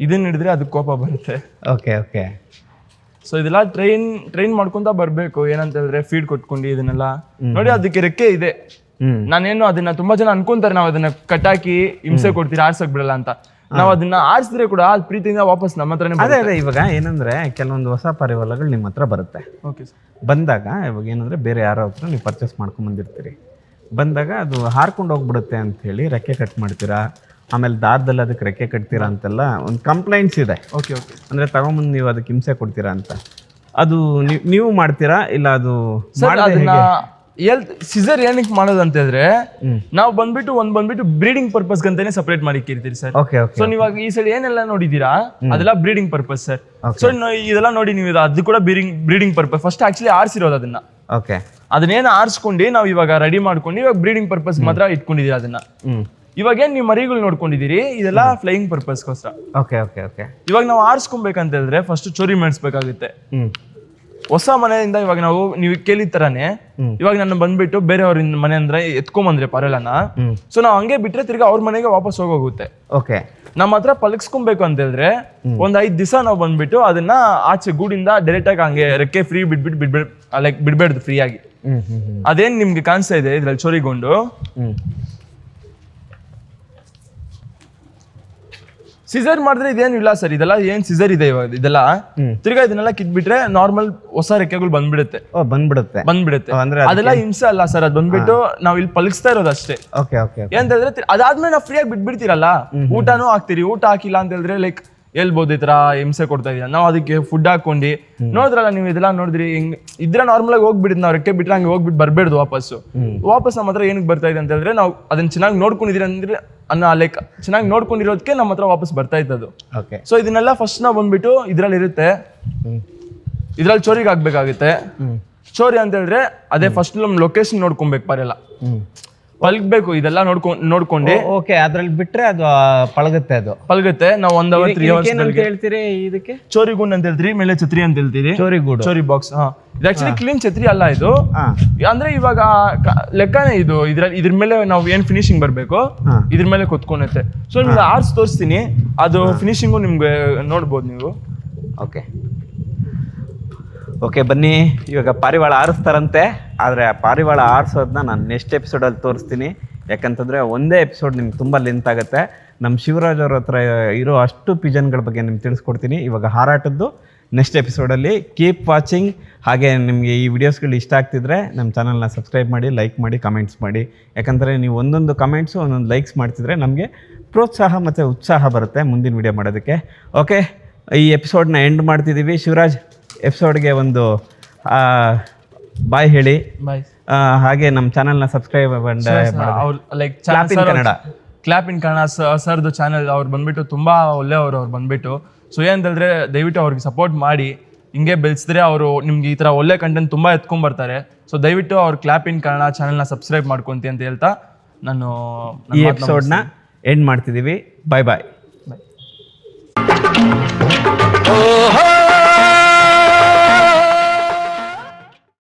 ಇದನ್ನ ಹಿಡಿದ್ರೆ ಅದಕ್ಕೆ ಕೋಪ ಬರುತ್ತೆ. Okay okay. ಸೊ ಇದೆಲ್ಲ ಟ್ರೈನ್ ಮಾಡ್ಕೊಂತ ಬರ್ಬೇಕು. ಏನಂತ ಹೇಳಿದ್ರೆ ಫೀಡ್ ಕೊಟ್ಕೊಂಡು ಇದನ್ನೆಲ್ಲ ನೋಡಿ, ಅದಕ್ಕೆ ರೆಕ್ಕೆ ಇದೆ. ನಾನೇನು ಅದನ್ನ ತುಂಬಾ ಜನ ಅನ್ಕೊಂತಾರೆ ನಾವು ಅದನ್ನ ಕಟ್ಟಾಕಿ ಹಿಂಸೆ ಕೊಡ್ತೀರಾ, ಆರ್ಸಕ್ ಬಿಡಲ್ಲ ಅಂತ. ನಾವು ಅದನ್ನ ಆರಿಸಿದ್ರೆ ಕೂಡ ಅದ್ ಪ್ರೀತಿಯಿಂದ ವಾಪಸ್ ನಮ್ಮ ಹತ್ರನೇ. ಅದೇ ಇವಾಗ ಏನಂದ್ರೆ ಕೆಲವೊಂದು ಹೊಸ ಪಾರಿವಾಳಗಳು ನಿಮ್ಮ ಹತ್ರ ಬರುತ್ತೆ. Okay sir. ಬಂದಾಗ ಇವಾಗ ಏನಂದ್ರೆ ಬೇರೆ ಯಾರೋ ಹತ್ರ ನೀವು ಪರ್ಚೇಸ್ ಮಾಡ್ಕೊಂಡ್ ಬಂದಿರ್ತೀರಿ. ಬಂದಾಗ ಅದು ಹಾರ್ಕೊಂಡು ಹೋಗ್ಬಿಡುತ್ತೆ ಅಂತ ಹೇಳಿ ರೆಕ್ಕೆ ಕಟ್ ಮಾಡ್ತೀರಾ, ಆಮೇಲೆ ದಾರದಲ್ಲಿ ಅದಕ್ಕೆ ರೆಕ್ಕೆ ಕಟ್ತೀರಾ ಅಂತೆಲ್ಲ ಒಂದು ಕಂಪ್ಲೇಂಟ್ಸ್ ಇದೆ. Okay okay. ಅಂದ್ರೆ ತಗೊಂಬಂದು ನೀವು ಅದಕ್ಕೆ ಹಿಂಸೆ ಕೊಡ್ತೀರಾ ಅಂತ. ಅದು ನೀವು ಮಾಡ್ತೀರಾ ಇಲ್ಲ ಅದು ಅದನ್ನ ಸಿಸರ್ ಏನಕ್ಕೆ ಮಾಡೋದು ಅಂತ ಹೇಳಿದ್ರೆ, ನಾವು ಬಂದ್ಬಿಟ್ಟು ಬ್ರೀಡಿಂಗ್ ಪರ್ಪಸ್ ಅಂತಾನೆ ಸಪರೇಟ್ ಮಾಡಿ ಇಕ್ಕಿರ್ತೀರಿ ಸರ್. Okay okay. ಸೊ ನೀವಾಗ ಈ ಸಲ ಏನೆಲ್ಲ ನೋಡಿದೀರಾ ಅದೆಲ್ಲ ಬ್ರೀಡಿಂಗ್ ಪರ್ಪಸ್ ಸರ್. ಸೊ ಇದೆಲ್ಲ ನೋಡಿ ನೀವು, ಅದು ಕೂಡ ಬ್ರೀಡಿಂಗ್ ಪರ್ಪಸ್. ಫಸ್ಟ್ ಆಕ್ಚುಲಿ ಆರಿಸಿರೋದು ಅದನ್ನ. ಓಕೆ. ಅದನ್ನೇನು ಆರಿಸ್ಕೊಂಡು ನಾವು ಇವಾಗ ರೆಡಿ ಮಾಡ್ಕೊಂಡು ಇವಾಗ ಬ್ರೀಡಿಂಗ್ ಪರ್ಪಸ್ ಮಾತ್ರ ಇಟ್ಕೊಂಡಿದೀವಿ ಅದನ್ನ. ಇವಾಗ ಏನ್ ನೀವು ಮರಿಗಳು ನೋಡ್ಕೊಂಡಿದೀರಿ, ಇದೆಲ್ಲ ಫ್ಲೈಯಿಂಗ್ ಪರ್ಪಸ್ಗೋಸ್ಕರ. Okay okay okay. ಇವಾಗ ನಾವು ಆರಿಸ್ಕೊಬೇಕಂತ ಹೇಳಿದ್ರೆ ಫಸ್ಟ್ ಚೋರಿ ಮಾಡಿಸ್ಬೇಕಾಗುತ್ತೆ. ಹೊಸ ಮನೆಯಿಂದ ಇವಾಗ ನೀವು ಕೇಳಿದ ತರಾನೇ ಇವಾಗ ನನ್ನ ಬಂದ್ಬಿಟ್ಟು ಬೇರೆಯವ್ರ ಮನೆ ಅಂದ್ರೆ ಎತ್ಕೊಂಬಂದ್ರೆ ಪಾರಿವಾಳನ, ಸೊ ನಾವು ಹಂಗೆ ಬಿಟ್ರೆ ತಿರ್ಗಾ ಅವ್ರ ಮನೆಗೆ ವಾಪಸ್ ಹೋಗೋಗುತ್ತೆ. ಓಕೆ. ನಮ್ಮ ಹತ್ರ ಪಲಗಿಸ್ಕೊಬೇಕು ಅಂತ ಹೇಳಿದ್ರೆ ಒಂದ್ 5 ದಿವಸ ನಾವು ಬಂದ್ಬಿಟ್ಟು ಅದನ್ನ ಆಚೆ ಗೂಡಿಂದ ಡೈರೆಕ್ಟ್ ಆಗಿ ಹಂಗೆ ರೆಕ್ಕೆ ಫ್ರೀ ಬಿಡ್ಬೇಡ್ದು ಫ್ರೀ ಆಗಿ. ಅದೇನ್ ನಿಮ್ಗೆ ಕಾಣಿಸ್ತಾ ಇದೆ ಇದ್ರಲ್ಲಿ ಚೋರಿಗೊಂಡು, ಸಿಸರ್ ಮಾಡಿದ್ರೆ ಇದೇನು ಇಲ್ಲ ಸರ್. ಇದೆಲ್ಲ ಏನ್ ಸಿಸರ್ ಇದೆ ಇವಾಗ ಇದೆಲ್ಲ ತಿರ್ಗಾ ಇದನ್ನೆಲ್ಲ ಕಿತ್ಬಿಟ್ರೆ ನಾರ್ಮಲ್ ಹೊಸ ರೆಕ್ಕೆಗಳು ಬಂದ್ಬಿಡುತ್ತೆ. ಅದೆಲ್ಲ ಹಿಂಸೆ ಅಲ್ಲ ಸರ್. ಅದ್ ಬಂದ್ಬಿಟ್ಟು ನಾವ್ ಇಲ್ಲಿ ಪಲಗಿಸ್ತಾ ಇರೋದು ಅಷ್ಟೇ. ಏನ್ ಹೇಳಿದ್ರೆ ಅದಾದ್ಮೇಲೆ ನಾವು ಫ್ರೀಯಾಗಿ ಬಿಟ್ಬಿಡ್ತೀರಲ್ಲ, ಊಟನೂ ಹಾಕ್ತಿರಿ. ಊಟ ಹಾಕಿಲ್ಲ ಅಂತ ಹೇಳಿದ್ರೆ ಲೈಕ್ ಹೇಳ್ಬೋದು ಈ ತರ ಹಿಂಸೆ ಕೊಡ್ತಾ ಇದೀಯ. ನಾವು ಅದಕ್ಕೆ ಫುಡ್ ಹಾಕೊಂಡು ನೋಡಿದ್ರಲ್ಲ ನೀವು, ಇದೆಲ್ಲ ನೋಡಿದ್ರಿ. ಹಿಂಗ್ ಇದ್ರೆ ನಾರ್ಮಲ್ ಆಗಿ ಹೋಗ್ಬಿಡಿದ್, ನಾವು ರೆಕ್ಕೆ ಬಿಟ್ರೆ ಹಂಗೆ ಹೋಗ್ಬಿಟ್ಟು ಬರ್ಬೇಡ್ದು ವಾಪಸ್ ನಮ್ಮ ಹತ್ರ ಏನಕ್ಕೆ ಬರ್ತಾ ಇದೆ ಅಂತ ಹೇಳಿದ್ರೆ, ನಾವು ಅದನ್ನ ಚೆನ್ನಾಗಿ ನೋಡ್ಕೊಂಡಿದೀರಿ ಅಂದ್ರೆ ಲೈಕ್ ಚೆನ್ನಾಗಿ ನೋಡ್ಕೊಂಡಿರೋದಕ್ಕೆ ನಮ್ಮ ಹತ್ರ ವಾಪಸ್ ಬರ್ತಾ ಇದ್ದದು. ಸೊ ಇದನ್ನೆಲ್ಲ ಫಸ್ಟ್ ನಾವು ಬಂದ್ಬಿಟ್ಟು ಇದ್ರಲ್ಲಿ ಇರುತ್ತೆ, ಇದ್ರಲ್ಲಿ ಚೋರಿಗೆ ಆಗ್ಬೇಕಾಗುತ್ತೆ. ಚೋರಿ ಅಂತ ಹೇಳಿದ್ರೆ ಅದೇ ಫಸ್ಟ್ ನಮ್ ಲೊಕೇಶನ್ ನೋಡ್ಕೊಬೇಕು, ಪಲ್ಗಬೇಕು. ಇದೆಲ್ಲ ನೋಡ್ಕೊಂಡು ಓಕೆ. ಅದ್ರಲ್ಲಿ ಬಿಟ್ರೆ ಅದು ಪಳಗುತ್ತೆ. ನಾವು 1 hour 3 hours ಹೇಳ್ತೀರಿ ಇದಕ್ಕೆ. ಚೋರಿಗೂಡ್ ಅಂತ ಹೇಳ್ತೀರಿ, ಮೇಲೆ ಛತ್ರಿ ಅಂತ ಹೇಳ್ತೀರಿ. ಚೋರಿ ಬಾಕ್ಸ್. ಇದು ಆಕ್ಚುಲಿ ಕ್ಲೀನ್ ಛತ್ರಿ ಅಲ್ಲ ಇದು. ಅಂದ್ರೆ ಇವಾಗ ಲೆಕ್ಕನೇ ಇದು. ಇದ್ರ ಮೇಲೆ ನಾವು ಏನ್ ಫಿನಿಶಿಂಗ್ ಬರ್ಬೇಕು ಇದ್ರ ಮೇಲೆ ಕೊತ್ಕೊಂಡೈತೆ. ಸೊ ನಿಮ್ಗೆ ಆರ್ಸ್ ತೋರಿಸ್ತೀನಿ, ಅದು ಫಿನಿಶಿಂಗು ನಿಮ್ಗೆ ನೋಡ್ಬೋದು ನೀವು. Okay okay. ಬನ್ನಿ, ಇವಾಗ ಪಾರಿವಾಳ ಆರಿಸ್ತಾರಂತೆ. ಆದರೆ ಆ ಪಾರಿವಾಳ ಆರಿಸೋದನ್ನ ನಾನು ನೆಕ್ಸ್ಟ್ ಎಪಿಸೋಡಲ್ಲಿ ತೋರಿಸ್ತೀನಿ. ಯಾಕಂತಂದರೆ ಒಂದೇ ಎಪಿಸೋಡ್ ನಿಮ್ಗೆ ತುಂಬ ಲೆಂತ್ ಆಗುತ್ತೆ. ನಮ್ಮ ಶಿವರಾಜ್ ಅವ್ರ ಹತ್ರ ಇರೋ ಅಷ್ಟು ಪಿಜನ್ಗಳ ಬಗ್ಗೆ ನಿಮ್ಗೆ ತಿಳಿಸ್ಕೊಡ್ತೀನಿ. ಇವಾಗ ಹಾರಾಟದ್ದು ನೆಕ್ಸ್ಟ್ ಎಪಿಸೋಡಲ್ಲಿ. Keep watching. ಹಾಗೆ ನಿಮಗೆ ಈ ವಿಡಿಯೋಸ್ಗಳು ಇಷ್ಟ ಆಗ್ತಿದ್ರೆ ನಮ್ಮ ಚಾನಲ್ನ ಸಬ್ಸ್ಕ್ರೈಬ್ ಮಾಡಿ, ಲೈಕ್ ಮಾಡಿ, ಕಮೆಂಟ್ಸ್ ಮಾಡಿ. ಯಾಕಂದರೆ ನೀವು ಒಂದೊಂದು ಕಮೆಂಟ್ಸು, ಒಂದೊಂದು ಲೈಕ್ಸ್ ಮಾಡ್ತಿದ್ರೆ ನಮಗೆ ಪ್ರೋತ್ಸಾಹ ಮತ್ತು ಉತ್ಸಾಹ ಬರುತ್ತೆ ಮುಂದಿನ ವಿಡಿಯೋ ಮಾಡೋದಕ್ಕೆ. ಓಕೆ, ಈ ಎಪಿಸೋಡ್ನ ಎಂಡ್ ಮಾಡ್ತಿದ್ದೀವಿ. ಶಿವರಾಜ್, ಎಪಿಸೋಡ್ಗೆ ಒಂದು ಬಾಯ್ ಹೇಳಿ. ಹಾಗೆ ನಮ್ಮ ಚಾನಲ್ನ ಸಬ್ಸ್ಕ್ರೈಬ್ ಲೈಕ್ ಕ್ಲಾಪ್ ಇನ್ ಕನ್ನಡ ಸರ್ದು ಚಾನಲ್. ಅವ್ರು ಬಂದ್ಬಿಟ್ಟು ತುಂಬಾ ಒಳ್ಳೆಯವರು. ಅವ್ರು ಬಂದ್ಬಿಟ್ಟು ಸೊ ಏನಂತಂದ್ರೆ ದಯವಿಟ್ಟು ಅವ್ರಿಗೆ ಸಪೋರ್ಟ್ ಮಾಡಿ. ಹಿಂಗೆ ಬೆಳೆಸಿದ್ರೆ ಅವರು ನಿಮ್ಗೆ ಈ ತರ ಒಳ್ಳೆ ಕಂಟೆಂಟ್ ತುಂಬಾ ಎತ್ಕೊಂಡ್ಬರ್ತಾರೆ. ಸೊ ದಯವಿಟ್ಟು ಅವ್ರು ಕ್ಲಾಪ್ ಇನ್ ಕನ್ನಡ ಚಾನಲ್ನ ಸಬ್ಸ್ಕ್ರೈಬ್ ಮಾಡ್ಕೊಂತಿ ಅಂತ ಹೇಳ್ತಾ ನಾನು ಈ ಎಪಿಸೋಡ್ನ ಎಂಡ್ ಮಾಡ್ತಿದ್ದೀವಿ. ಬಾಯ್ ಬಾಯ್.